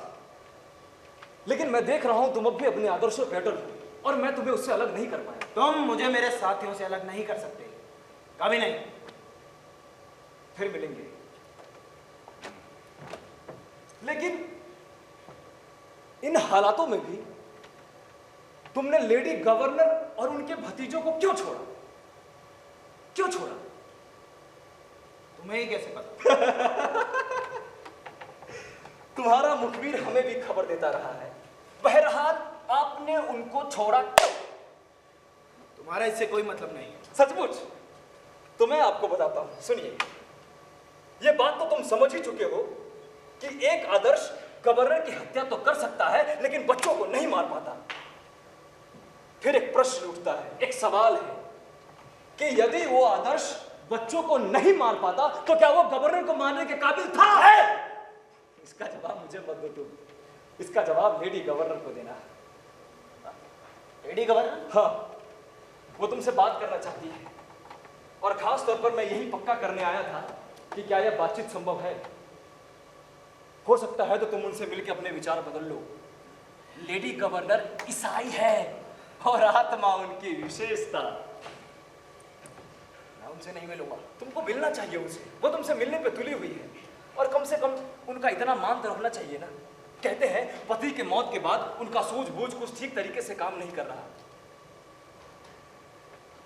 लेकिन मैं देख रहा हूं तुम अब भी अपने आदर्शों पे अटल हो और मैं तुम्हें उससे अलग नहीं कर पाया। तुम मुझे मेरे साथियों से अलग नहीं कर सकते, कभी नहीं। फिर मिलेंगे, लेकिन इन हालातों में भी तुमने लेडी गवर्नर और उनके भतीजों को क्यों छोड़ा? क्यों छोड़ा? तुम्हें ही कैसे पता? तुम्हारा मुखबिर हमें भी खबर देता रहा है। बहरहाल आपने उनको छोड़ा क्यों? तुम्हारा इससे कोई मतलब नहीं। सचमुच? तो मैं आपको बताता हूं, सुनिए। यह बात तो तुम समझ ही चुके हो कि एक आदर्श गवर्नर की हत्या तो कर सकता है, लेकिन बच्चों को नहीं मार पाता। फिर एक प्रश्न उठता है, एक सवाल है कि यदि वो आदर्श बच्चों को नहीं मार पाता तो क्या वो गवर्नर को मारने के काबिल था? इसका जवाब मुझे मत दो तुम, इसका जवाब लेडी गवर्नर को देना। Lady governor? हाँ, वो तुमसे बात करना चाहती है और खास तौर पर मैं यही पक्का करने आया था कि क्या यह बातचीत संभव है। हो सकता है तो तुम उनसे मिलकर अपने विचार बदल लो। लेडी गवर्नर ईसाई है और आत्मा उनकी विशेषता। मैं उनसे नहीं मिलूंगा। तुमको मिलना चाहिए उनसे, वो तुमसे मिलने पे तुली हुई है और कम से कम उनका इतना मान तो रखना चाहिए ना। कहते हैं पति के मौत के बाद उनका सूझबूझ कुछ ठीक तरीके से काम नहीं कर रहा।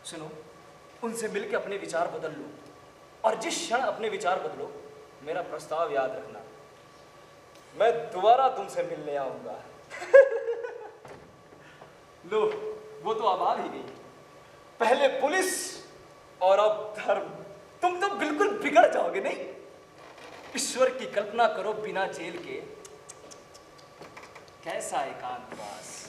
सुनो, उनसे मिलकर अपने विचार बदल लो और जिस क्षण अपने विचार बदलो मेरा प्रस्ताव याद रखना, मैं दोबारा तुमसे मिलने आऊंगा। लो, वो तो अब आ ही गई। पहले पुलिस और अब धर्म। तुम तो बिल्कुल बिगड़ जाओगे नहीं? ईश्वर की कल्पना करो बिना जेल के, कैसा एकांतवास।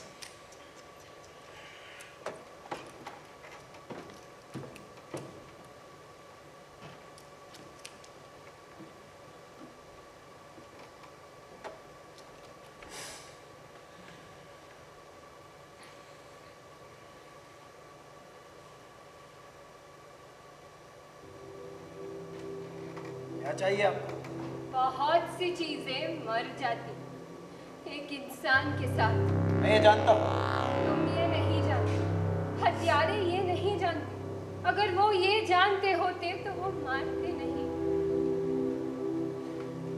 क्या चाहिए आपको? बहुत सी चीजें मर जाती एक इंसान के साथ। मैं ये जानता हूँ। तुम ये नहीं जानते, हत्यारे ये नहीं जानते। अगर वो ये जानते होते तो वो मारते नहीं।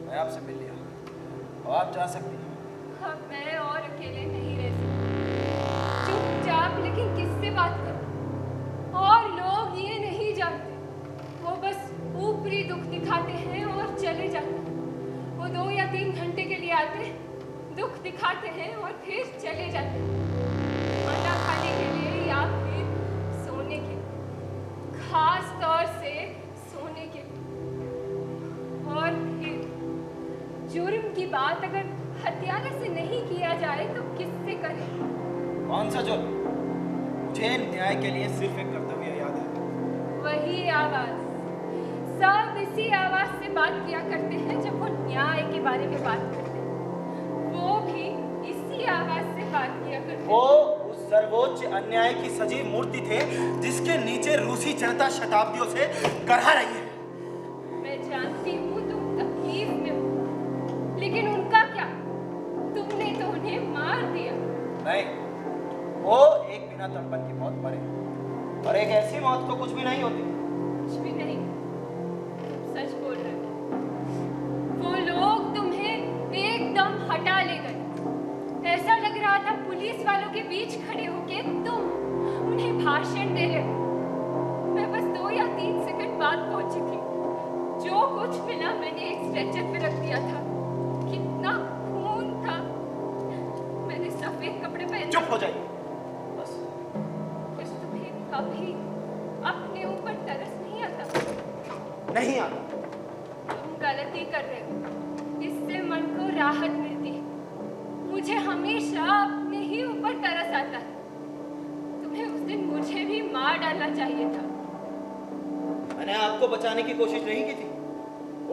मैं आपसे मिल लिया, अब आप जा सकती हैं। अब मैं और अकेले नहीं रह सकती। चुपचाप लेकिन किससे बात करूं? और लोग ये नहीं जानते, वो बस ऊपरी दुख दिखाते हैं और चले जाते हैं। वो 2 या 3 घंटे के लिए आते, दुख दिखाते हैं और फिर चले जाते हैं। खाना खाने के लिए या फिर सोने के लिए, खास तौर से सोने के लिए। और फिर जुर्म की बात अगर हत्यारे से नहीं किया जाए तो किससे करें? कौन सा जुर्म? मुझे न्याय के लिए सिर्फ एक कर्तव्य याद है। वही आवाज। सब इसी आवाज से बात किया करते हैं जब वो न्याय के बारे में बात करते हैं। वो भी इसी आवाज से बात किया करते हैं। वो उस सर्वोच्च अन्याय की सजीव मूर्ति थे जिसके नीचे रूसी जनता शताब्दियों से करहा रही है। मैं जानती हूँ तुम तकलीफ में हो, लेकिन उनका क्या? तुमने तो उन्हें मार दिया। नहीं, वो एक बिना तड़पन की मौत मरे, और एक ऐसी मौत तो कुछ भी नहीं होती। कुछ भी नहीं, तुम सच बोल रहे हो। वो लोग तुम्हें एकदम हटा ले गए। ऐसा लग रहा था पुलिस वालों के बीच खड़े होके तुम उन्हें भाषण दे रहे हो। मैं बस 2 या 3 सेकंड बाद पहुंची थी। जो कुछ मिला मैंने एक स्ट्रेचर पे रख दिया था। कितना खून था। मैंने सफेद कपड़े पहने। चुप हो जाइए बस। कुछ तुम्हें कभी अपने ऊपर तरस नहीं आता? नहीं आता। तुम गलती कर रहे हो। इससे मन को राहत मिलती है। मुझे हमेशा अपने ही ऊपर तरस आता है। तुम्हें उस दिन मुझे भी मार डालना चाहिए था। मैंने आपको बचाने की कोशिश नहीं की थी,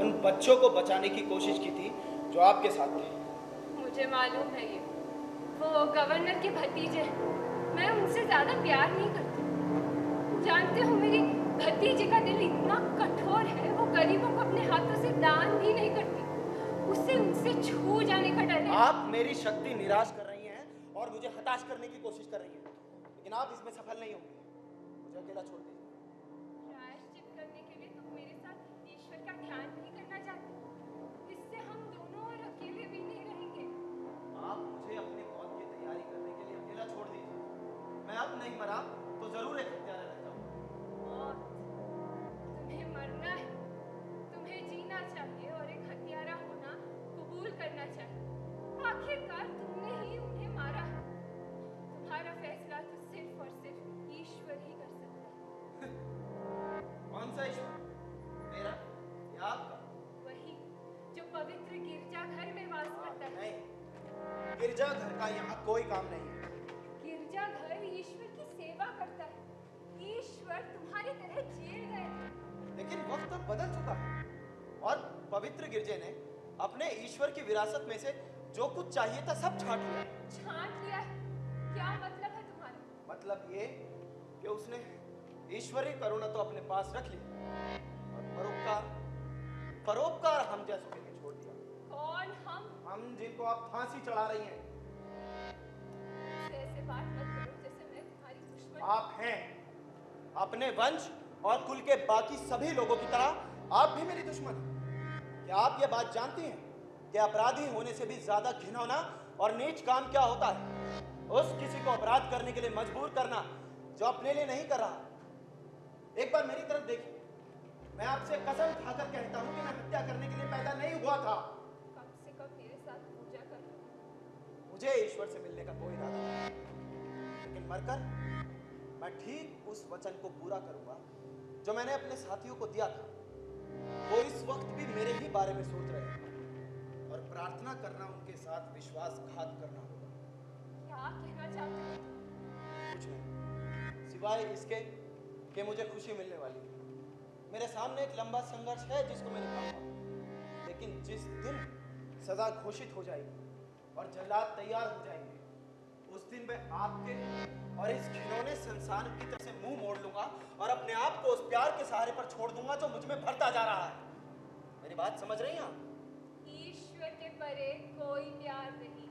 उन बच्चों को बचाने की कोशिश की थी जो आपके साथ थे। मुझे मालूम है ये। वो गवर्नर के भतीजे हैं। मैं उनसे ज्यादा प्यार नहीं करती। जानते हो मेरी भतीजे का दिल इतना कठोर है, वो गरीबों को अपने हाथों से दान भी नहीं करती। उसे उनसे छू जाने का डर है। आप मेरी शक्ति निराश कर रही हैं और मुझे हताश करने की कोशिश कर रही हैं, लेकिन आप इसमें सफल नहीं होंगे। मुझे अकेला छोड़ दीजिए। प्रायश्चित करने के लिए तुम मेरे साथ ईश्वर का ध्यान नहीं करना चाहते? इससे हम दोनों और अकेले भी नहीं रहेंगे। आप मुझे अपनी मौत की तैयारी करने के लिए अकेला छोड़ दीजिए। मैं अब नहीं मरा तो जरूर एक हत्यारा रह जाऊंगा। मौत, तुम्हें मरना है, तुम्हें जीना चाहिए और एक हत्यारा होना कबूल करना चाहिए। आखिरकार तुमने ही उन्हें मारा है। तुम्हारा फैसला तो सिर्फ और सिर्फ ईश्वर ही कर सकता है। कौन सा ईश्वर? मेरा या आपका? वही जो पवित्र गिरजाघर में वास करता है। नहीं, गिरजाघर का यहाँ कोई काम नहीं है। गिरजाघर ईश्वर की सेवा करता है। ईश्वर तुम्हारी तरह जेल गए थे। लेकिन वक्त अब बदल चुका है और पवित्र गिरजे ने अपने ईश्वर की विरासत में से जो कुछ चाहिए था सब छांट लिया। छांट लिया है? क्या मतलब है तुम्हारा? मतलब ये कि उसने ईश्वरीय करुणा तो अपने पास रख ली और परोपकार हम जैसों के लिए छोड़ दिया। कौन हम? हम जिनको आप फांसी चढ़ा रही हैं। ऐसे बात मत करो जैसे मैं तुम्हारी दुश्मन। आप हैं। अपने वंश और कुल के बाकी सभी लोगों की तरह आप भी मेरी दुश्मन हैं। क्या आप ये बात जानती हैं कि अपराधी होने से भी ज्यादा घिनौना और नीच काम क्या होता है? उस किसी को अपराध करने के लिए मजबूर करना जो अपने लिए नहीं कर रहा। एक बार मेरी तरफ देखिए। मैं आपसे कसम खाकर कहता हूं कि मैं हत्या करने के लिए पैदा नहीं हुआ था। कम से कम मेरे साथ पूजा करो। मुझे ईश्वर से मिलने का कोई इरादा नहीं, लेकिन मरकर मैं ठीक उस वचन को पूरा करूंगा जो मैंने अपने साथियों को दिया था। वो इस वक्त भी मेरे ही बारे में सोच रहे हैं और प्रार्थना करना उनके साथ विश्वासघात करना होगा। क्या कहना चाहते हो? कुछ नहीं, सिवाय इसके कि मुझे खुशी मिलने वाली है। मेरे सामने एक लंबा संघर्ष है जिसको मैं निभाऊंगा, लेकिन जिस दिन सजा घोषित हो जाएगी और जल्लाद तैयार हो जाएंगे, उस दिन मैं आपके और इस घिनौने संसार की तरफ से मुंह मोड़ लूंगा और अपने आप को उस प्यार के सहारे पर छोड़ दूंगा जो मुझ में भरता जा रहा है। मेरी बात समझ रही हैं आप? ईश्वर के परे कोई प्यार नहीं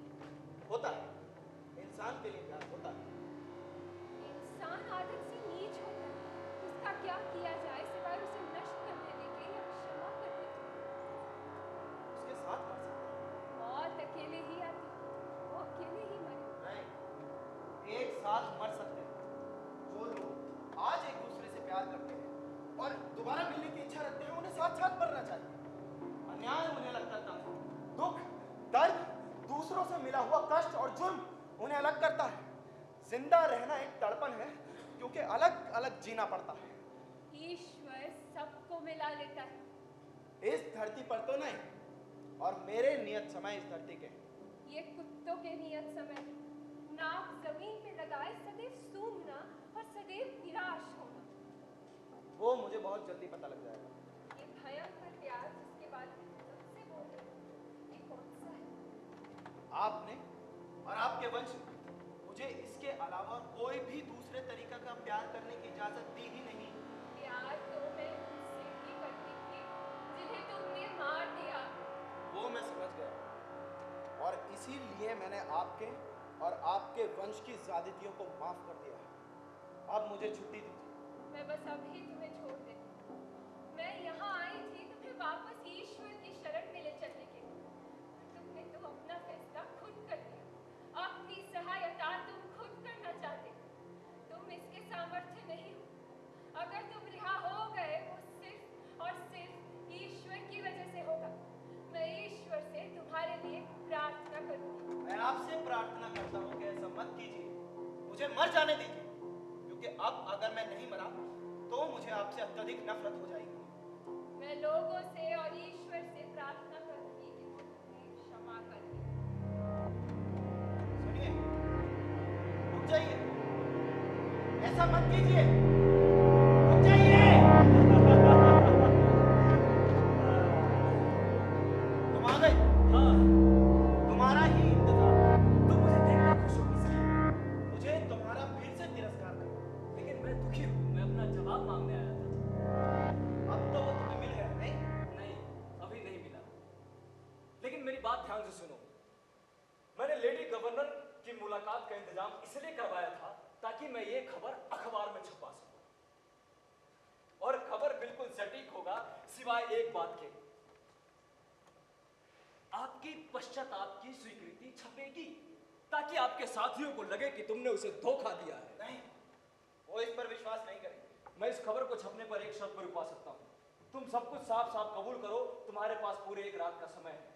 होता है, इंसान के लिए प्यार होता है। इंसान आदत से नीच होता है। उसका क्या किया जाए सिवाय उसे नष्ट कर देने के या क्षमा कर देने के? उसके साथ मर सकते हैं। मौत अकेले ही आती है। वो अकेले ही मरे। नहीं, एक साथ मर सकते हैं। जो लोग आज एक दूसरे से प्यार करते हैं और दोबारा मिलने की इच्छा रखते हैं, उन्हें साथ साथ मरना चाहिए। अन्याय उन्हें अलग करता है, दुख दर्द दूसरों से मिला हुआ कष्ट और जुर्म उन्हें अलग करता है। जिंदा रहना एक तड़पन है क्योंकि अलग अलग जीना पड़ता है। ईश्वर सबको मिला लेता है। इस धरती पर तो नहीं, और मेरे नियत समय इस धरती के। ये कुत्तों के नियत समय, नाक जमीन पे लगाए सदैव सूंघना और सदैव निराश होना। वो मुझे बहुत जल्दी पता लग जाएगा। ये भयंकर प्यार जिसके बाद सबसे बोल रहे हैं, ये कौन सा है? आपने और आपके वंश ने मुझे इसके अलावा कोई भी दूसरे तरीका का प्यार करने की इजाजत दी ही नहीं। प्यार तो मैं उनसे भी करती थी जिन्हें तुमने मार दिया। वो मैं समझ गया और इसीलिए मैंने आपके और आपके वंश की ज्यादतियों को माफ कर दिया है। अब मुझे छुट्टी दीजिए। मैं बस अभी तुम्हें छोड़ देती। मैं यहाँ आई थी तुम्हें वापस ईश्वर की शरण में ले चलने के लिए। तुमने तो अपना फैसला खुद कर लिया। अपनी सहायता तुम खुद करना चाहते। तुम इसके सामर्थ्य नहीं हो। अगर तुम रिहा हो गए वो सिर्फ और सिर्फ ईश्वर की वजह से होगा। मैं ईश्वर से तुम्हारे लिए प्रार्थना करूंगी। मैं आपसे प्रार्थना करता हूँ कि ऐसा मत कीजिए, मुझे मर जाने दीजिए, क्योंकि अब अगर मैं नहीं मरा तो मुझे आपसे अत्यधिक नफरत हो जाएगी। मैं लोगों से और ईश्वर से प्रार्थना करूंगी कि तुम मुझे क्षमा कर दें। सुनिए, रुक जाइए, ऐसा मत कीजिए, रुक जाइए। तुम आ गए? हाँ, तुम्हारा ही इंतजार। तुम मुझे देखकर खुश हो इसलिए। मुझे तुम्हारा फिर से तिरस्कार करना। लेकिन मैं दुखी हूँ, मैं अपना जवाब मांगने आया था। अब तो वो तुम्हें मिल गया नहीं? नहीं, अभी नहीं मिला। लेकिन मेरी बात ध्यान से सुनो। मैंने लेडी गवर्नर की मुलाकात का इंतजाम इसलिए करवाया था ताकि मैं ये खबर अखबार में छपा सकूं। और खबर बिल्कुल सटीक होगा सिवाय एक बात के। आपकी पश्चाताप की स्वीकृति छपेगी ताकि आपके साथियों को लगे कि तुमने उसे धोखा दिया है। नहीं, वो इस पर विश्वास नहीं करेंगे। मैं इस खबर को छपने पर एक शर्त पर रुकवा सकता हूँ। तुम सब कुछ साफ साफ कबूल करो। तुम्हारे पास पूरे एक रात का समय है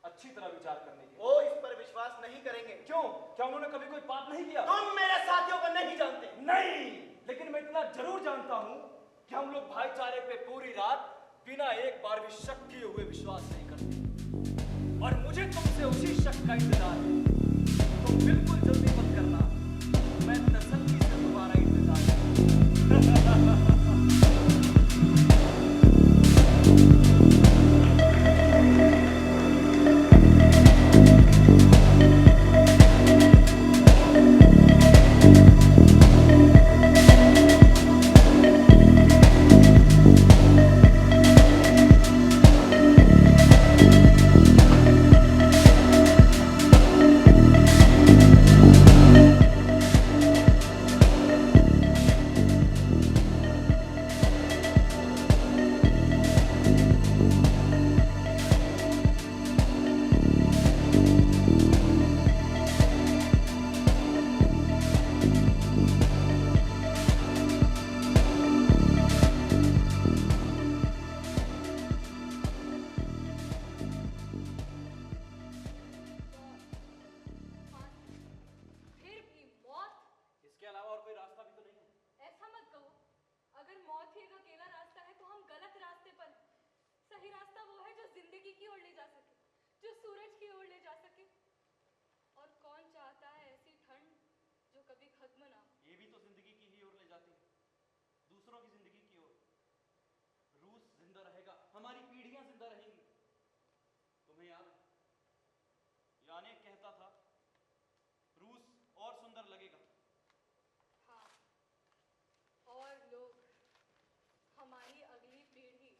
अच्छी तरह विचार करने के। वो इस पर विश्वास नहीं करेंगे। क्यों? क्या उन्होंने कभी कोई पाप नहीं किया? तुम मेरे साथियों को नहीं जानते। नहीं, लेकिन मैं इतना जरूर जानता हूँ कि हम लोग भाईचारे पे पूरी रात बिना एक बार भी शक किए हुए विश्वास नहीं करते। और मुझे तुमसे उसी शक का इंतजार है। तुम बिल्कुल जल्दी मत करना। मैं तसल्ली से तुम्हारा इंतजार करूंगा। फिर भी मौत? इसके अलावा और कोई रास्ता भी तो नहीं है। ऐसा मत कहो। अगर मौत ही एक अकेला रास्ता है तो हम गलत रास्ते पर हैं। सही रास्ता वो है जो जिंदगी की ओर ले जा सके, जो सूरज की ओर ले जा सके। और कौन चाहता है ऐसी ठंड जो कभी खत्म ना हो। ये भी तो जिंदगी की ही ओर ले जाती है, दूसरों की जिंदगी की ओर। रूस जिंदा रहेगा, हमारी पीढ़ियां जिंदा रहेंगी। तुम्हें याद है, याने कहता था रूस और सुंदर लगेगा। हाँ, और लोग, हमारी अगली पीढ़ी।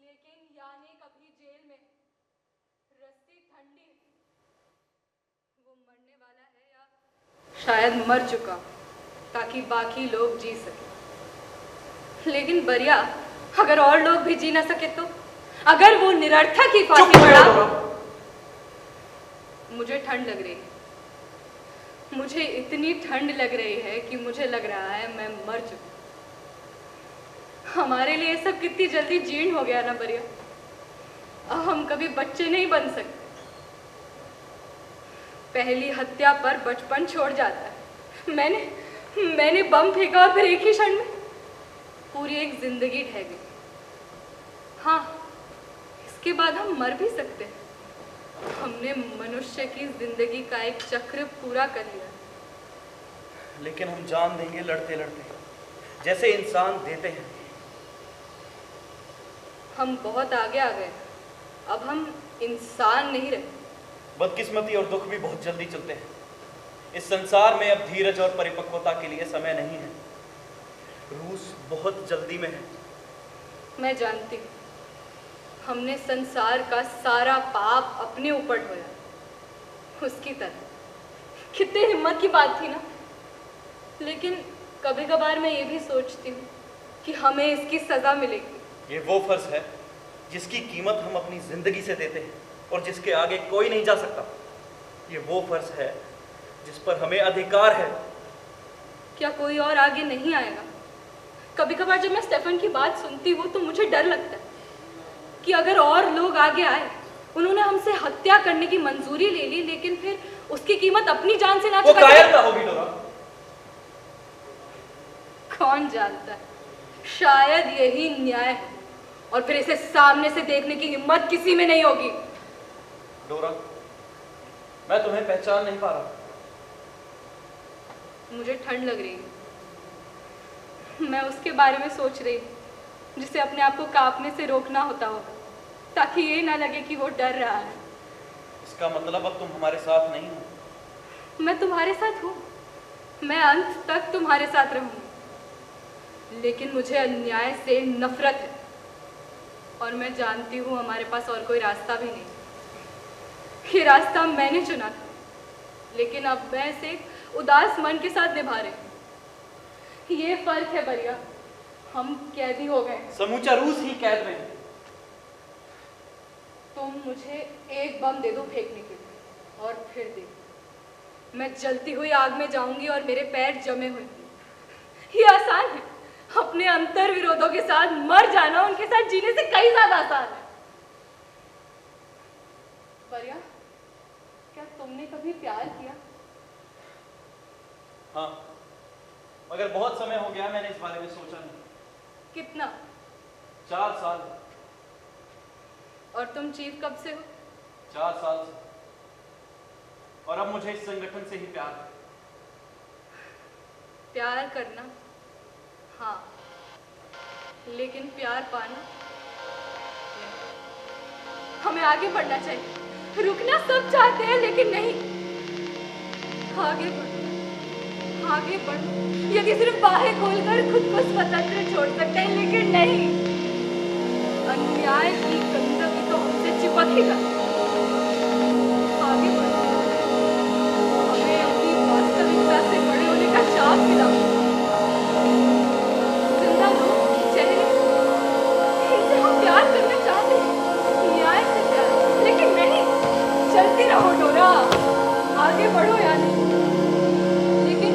लेकिन यानी कभी जेल में, रस्सी ठंडी है। वो मरने वाला है या शायद मर चुका, ताकि बाकी लोग जी सके। लेकिन बरिया, अगर और लोग भी जी ना सके तो? अगर वो निरर्थक ही फांसी पड़ा। मुझे ठंड लग रही है। मुझे इतनी ठंड लग रही है कि मुझे लग रहा है मैं मर चुकी। हमारे लिए सब कितनी जल्दी जीर्ण हो गया ना बरिया। अब हम कभी बच्चे नहीं बन सकते। पहली हत्या पर बचपन छोड़ जाता है। मैंने बम फेंका और फिर एक ही क्षण में पूरी एक जिंदगी ढह गई। हाँ, इसके बाद हम मर भी सकते हैं। हमने मनुष्य की जिंदगी का एक चक्र पूरा कर लिया। लेकिन हम जान देंगे लड़ते लड़ते, जैसे इंसान देते हैं। हम बहुत आगे आ गए। अब हम इंसान नहीं रहे। बदकिस्मती और दुख भी बहुत जल्दी चलते हैं। इस संसार में अब धीरज और परिपक्वता के लिए समय नहीं है। रूस बहुत जल्दी में है। मैं जानती हूँ, हमने संसार का सारा पाप अपने ऊपर ढोया, उसकी तरह कितनी हिम्मत की बात थी ना। लेकिन कभी कभार मैं ये भी सोचती हूँ कि हमें इसकी सजा मिलेगी। ये वो फर्ज है जिसकी कीमत हम अपनी जिंदगी से देते हैं और जिसके आगे कोई नहीं जा सकता। ये वो फर्ज है जिस पर हमें अधिकार है। क्या कोई और आगे नहीं आएगा? कभी कभार जब मैं स्टेफन की बात सुनती हूँ तो मुझे डर लगता है कि अगर और लोग आगे आए, उन्होंने हमसे हत्या करने की मंजूरी ले ली, लेकिन फिर उसकी कीमत अपनी जान से ना वो चुका कायरता होगी डोरा। कौन जानता है, शायद यही न्याय है और फिर इसे सामने से देखने की हिम्मत किसी में नहीं होगी। डोरा, मैं तुम्हें पहचान नहीं पा रहा। मुझे ठंड लग रही है। मैं उसके बारे में सोच रही हूँ जिसे अपने आप को कांपने से रोकना होता होगा, ताकि ये ना लगे कि वो डर रहा है। इसका मतलब अब तुम हमारे साथ नहीं हो। मैं तुम्हारे साथ हूँ, मैं अंत तक तुम्हारे साथ रहूंगी, लेकिन मुझे अन्याय से नफरत है और मैं जानती हूँ हमारे पास और कोई रास्ता भी नहीं। ये रास्ता मैंने चुना था, लेकिन अब मैं इसे उदास मन के साथ निभा रही हूँ। ये फर्क है बरिया, हम कैदी हो गए। समूचा रूस ही कैद में है। तुम मुझे एक बम दे दो फेंकने के लिए और फिर देखो, मैं जलती हुई आग में जाऊंगी और मेरे पैर जमे हुए। ये आसान है, अपने अंतर विरोधों के साथ मर जाना उनके साथ जीने से कई ज्यादा आसान है। बरिया, क्या तुमने कभी प्यार किया? हाँ, मगर बहुत समय हो गया, मैंने इस बारे में सोचा नहीं। कितना? 4 साल। और तुम चीफ कब से हो? 4 साल से। और अब मुझे इस संगठन से ही प्यार है। प्यार करना हाँ, लेकिन प्यार पाना नहीं। हमें आगे बढ़ना चाहिए। रुकना सब चाहते हैं लेकिन नहीं। आगे बढ़ो, आगे बढ़ो। यदि सिर्फ बाहें खोलकर खुद को स्वतंत्र छोड़ सकते हैं, लेकिन नहीं। अन्याय की गंदगी तो हमसे चिपक ही जाती है। आगे बढ़ो। हमें अपनी वास्तविकता से बड़े होने का चाप मिला। जिंदा लोग, चेहरे, इनसे हम प्यार करना चाहते हैं, न्याय से प्यार, लेकिन नहीं। चलती रहो डोरा, आगे बढ़ो या नहीं, लेकिन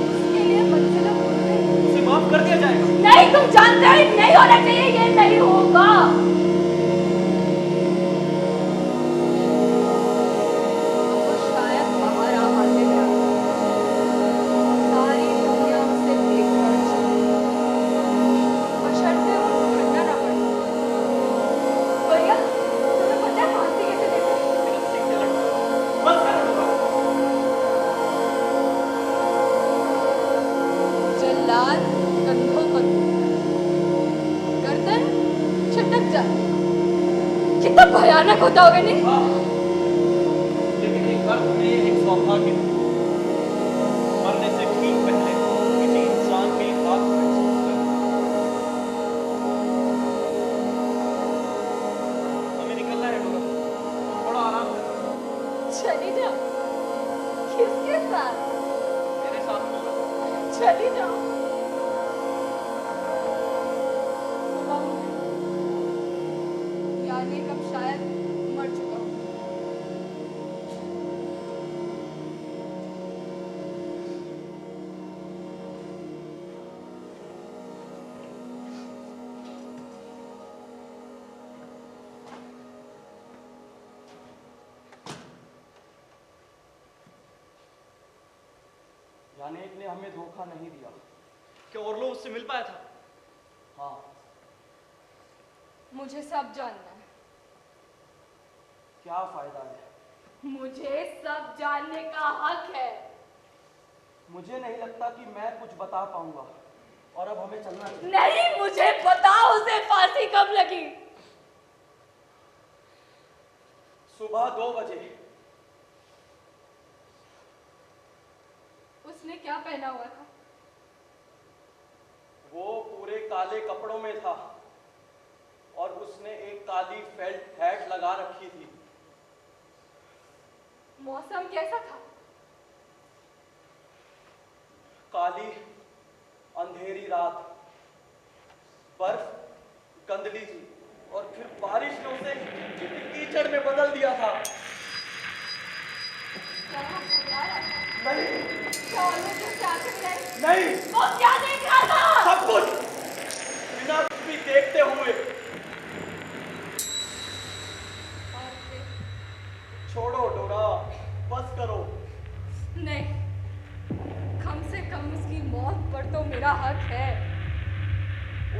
उसके लिए मंजिल उसे माफ कर दिया जाएगा। नहीं। तुम जानते हो नहीं होना चाहिए, ये नहीं होगा। तो शायद बाहर आवाज़ें में सारी दुनिया उसे देखकर चले, बशर्ते वो ठंडा ना पड़े। भैया, तुम्हें पता है फांसी कैसे देते हैं? बस कर दो। जल्लाद कंधों पर, गर्दन छटक जाए। कितना भयानक होता होगा नहीं? हाँ, लेकिन एक अर्थ में एक सौभाग्य है। मरने से ठीक पहले किसी इंसान के हाथ महसूस करना। हमें निकलना है डोरा, थोड़ा आराम कर। चली जाओ। किसके साथ? मेरे साथ डोरा। चली जाओ। यानी कब शायद मर चुका हूँ। यानेक ने हमें धोखा नहीं दिया। क्या ओरलो उससे मिल पाया था? हाँ, मुझे सब जानना है। क्या फायदा है? मुझे सब जानने का हक है। मुझे नहीं लगता कि मैं कुछ बता पाऊंगा और अब हमें चलना चाहिए। नहीं, मुझे बताओ उसे फांसी कब लगी? सुबह 2 बजे। उसने क्या पहना हुआ था? वो पूरे काले कपड़ों में था और उसने एक काली फेल्ट हैट लगा रखी थी। मौसम कैसा था? काली अंधेरी रात, बर्फ, कंदली थी और फिर बारिश ने उसे कीचड़ में बदल दिया था। क्या वो घबरा रहा था? नहीं क्या उन्हें जो प्यासे मिले? नहीं, वो क्या देख रहा था? सब कुछ बिना कुछ भी देखते हुए। और फिर? छोड़ो डोरा, बस करो। नहीं, कम से कम उसकी मौत पर तो मेरा हक है।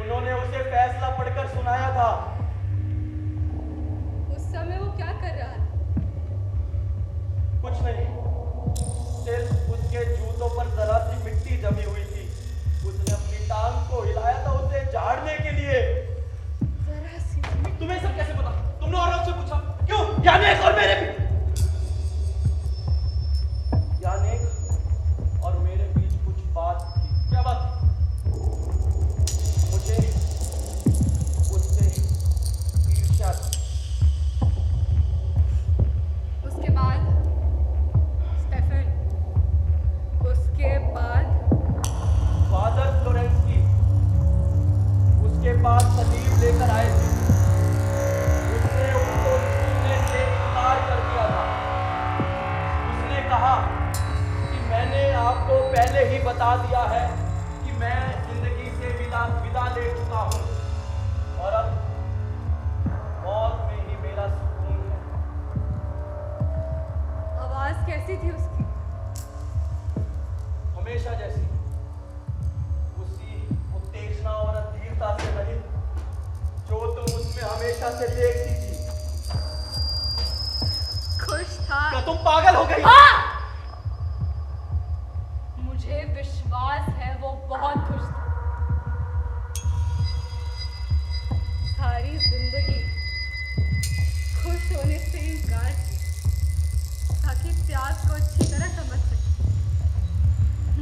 उन्होंने उसे फैसला पढ़कर सुनाया था। उस समय वो क्या कर रहा था? कुछ नहीं, सिर्फ उसके जूतों पर जरा सी मिट्टी जमी हुई थी। उसने अपनी टांग को हिलाया था उसे झाड़ने के लिए। जरा सी तुम्हें सब कैसे पता? तुमने और से पूछा क्यों? यानेक और मेरे भी यानेक और मेरे बीच कुछ बात थी। क्या बात? मुझे उससे ईर्ष्या थी। उसके बाद स्टेफन, उसके बाद फादर फ्लोरेंस्की उसके पास सलीब लेकर आए थे। उसने उसको छूने से इनकार कर दिया था। उसने कहा कि मैंने आपको पहले ही बता दिया है कि मैं जिंदगी से विदा ले चुका हूं और अब मौत में ही मेरा सुकून है। आवाज कैसी थी उसकी? हमेशा जैसी, उसी उत्तेजना और अधीरता से रहित जो तुम उसमें हमेशा से देखती थी। खुश था। क्या तुम पागल हो गई? हाँ! मुझे विश्वास है वो बहुत खुश था। सारी जिंदगी खुश होने से इनकार किया ताकि त्याग को अच्छी तरह समझ सके।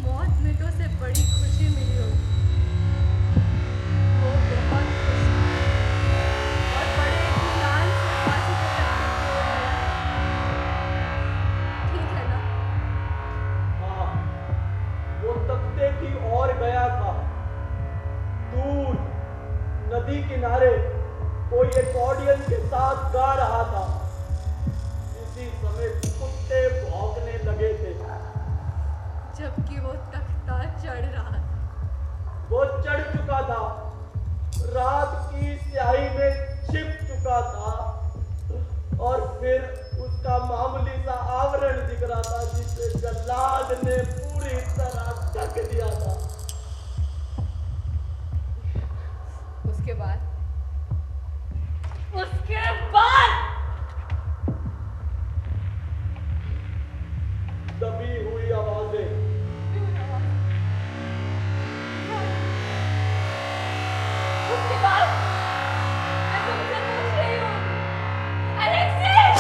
मौत में तो उसे बड़ी खुशी मिली होगी। वो बहुत खुश था और बड़े इत्मीनान से फांसी के तख्ते की ओर गया। ठीक है ना? हाँ, वो तख्ते की ओर गया था। दूर नदी किनारे कोई एकॉर्डियन के साथ गा रहा था। इसी समय कुत्ते भौंकने लगे थे। जबकि वो तख्ता चढ़ रहा था। वो चढ़ चुका था, रात की स्याही में छिप चुका था और फिर उसका मामूली सा आवरण दिख रहा था जिसे जल्लाद ने पूरी तरह ढक दिया था। उसके बाद दबी हुई आवाजें, उसके बाद मैं तुमसे पूछ रही हूँ, अलेक्सिस!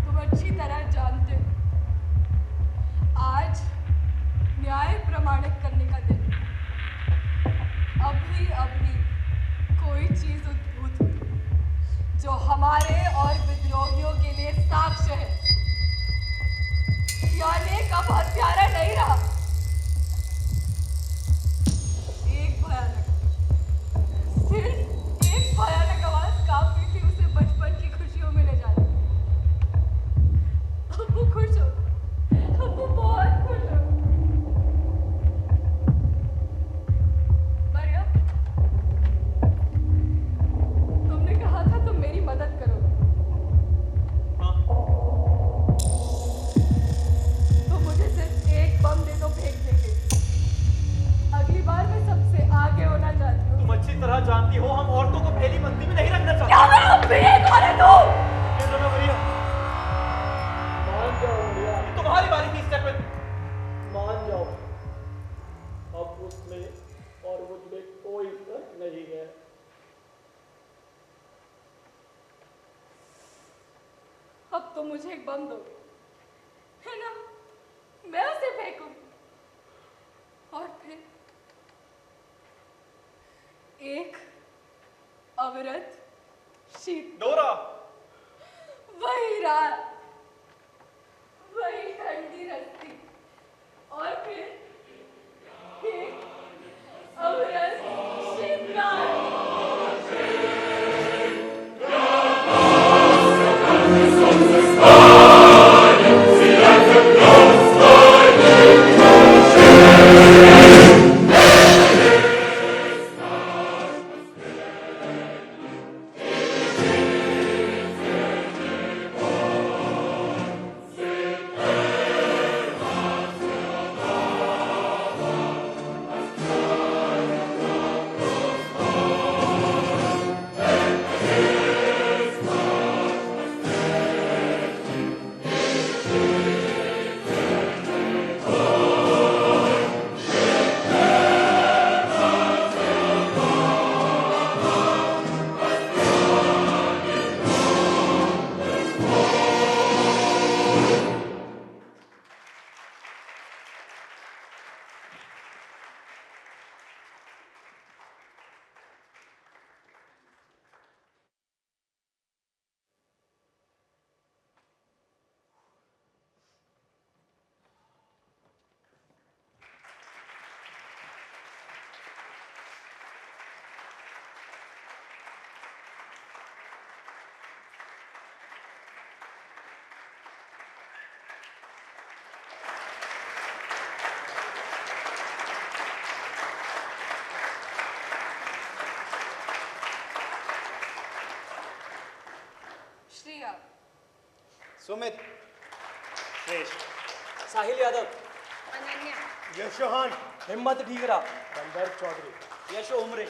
तुम अच्छी तरह जानते हो आज न्याय प्रमाणित करने का दिन है। अभी कोई चीज उद्भूत हुई जो हमारे और विद्रोहियों के लिए साक्ष्य है। यानेक अब हत्यारा नहीं रहा। एक भयानक, सिर्फ एक भयानक आवाज काफी थी उसे बचपन की खुशियों में ले जाने। अब वो खुश हो, अब वो बहुत खुश हो। मरियम, तुमने कहा था तुम मेरी मदद करोगे। तो मुझे सिर्फ एक बम दे दो फेंकने के लिए। अगली बार मैं सबसे आगे होना चाहती हूँ। तुम अच्छी तरह जानती हो हम औरतों को पहली पंक्ति में नहीं रखना चाहते। क्या मैं अब भी एक औरत हूँ? ये तो मैं मरियम, मान जाओ मरियम, ये तुम्हारी बारी थी स्टेफन। मान जाओ, अब उसमें और मुझमें कोई फर्क नहीं है। अब तुम मुझे एक बम दोगे है ना, मैं उसे फेंकूं और फिर एक अविरत शीत डोरा, वही रात, वही ठंडी रस्सी और फिर एक अविरत शीतकाल। श्रेया, सुमित, श्रेष्ठ, साहिल यादव, अनन्या, यशोहान, हिम्मत ढीगरा, बंदर चौधरी। यशो उमरे,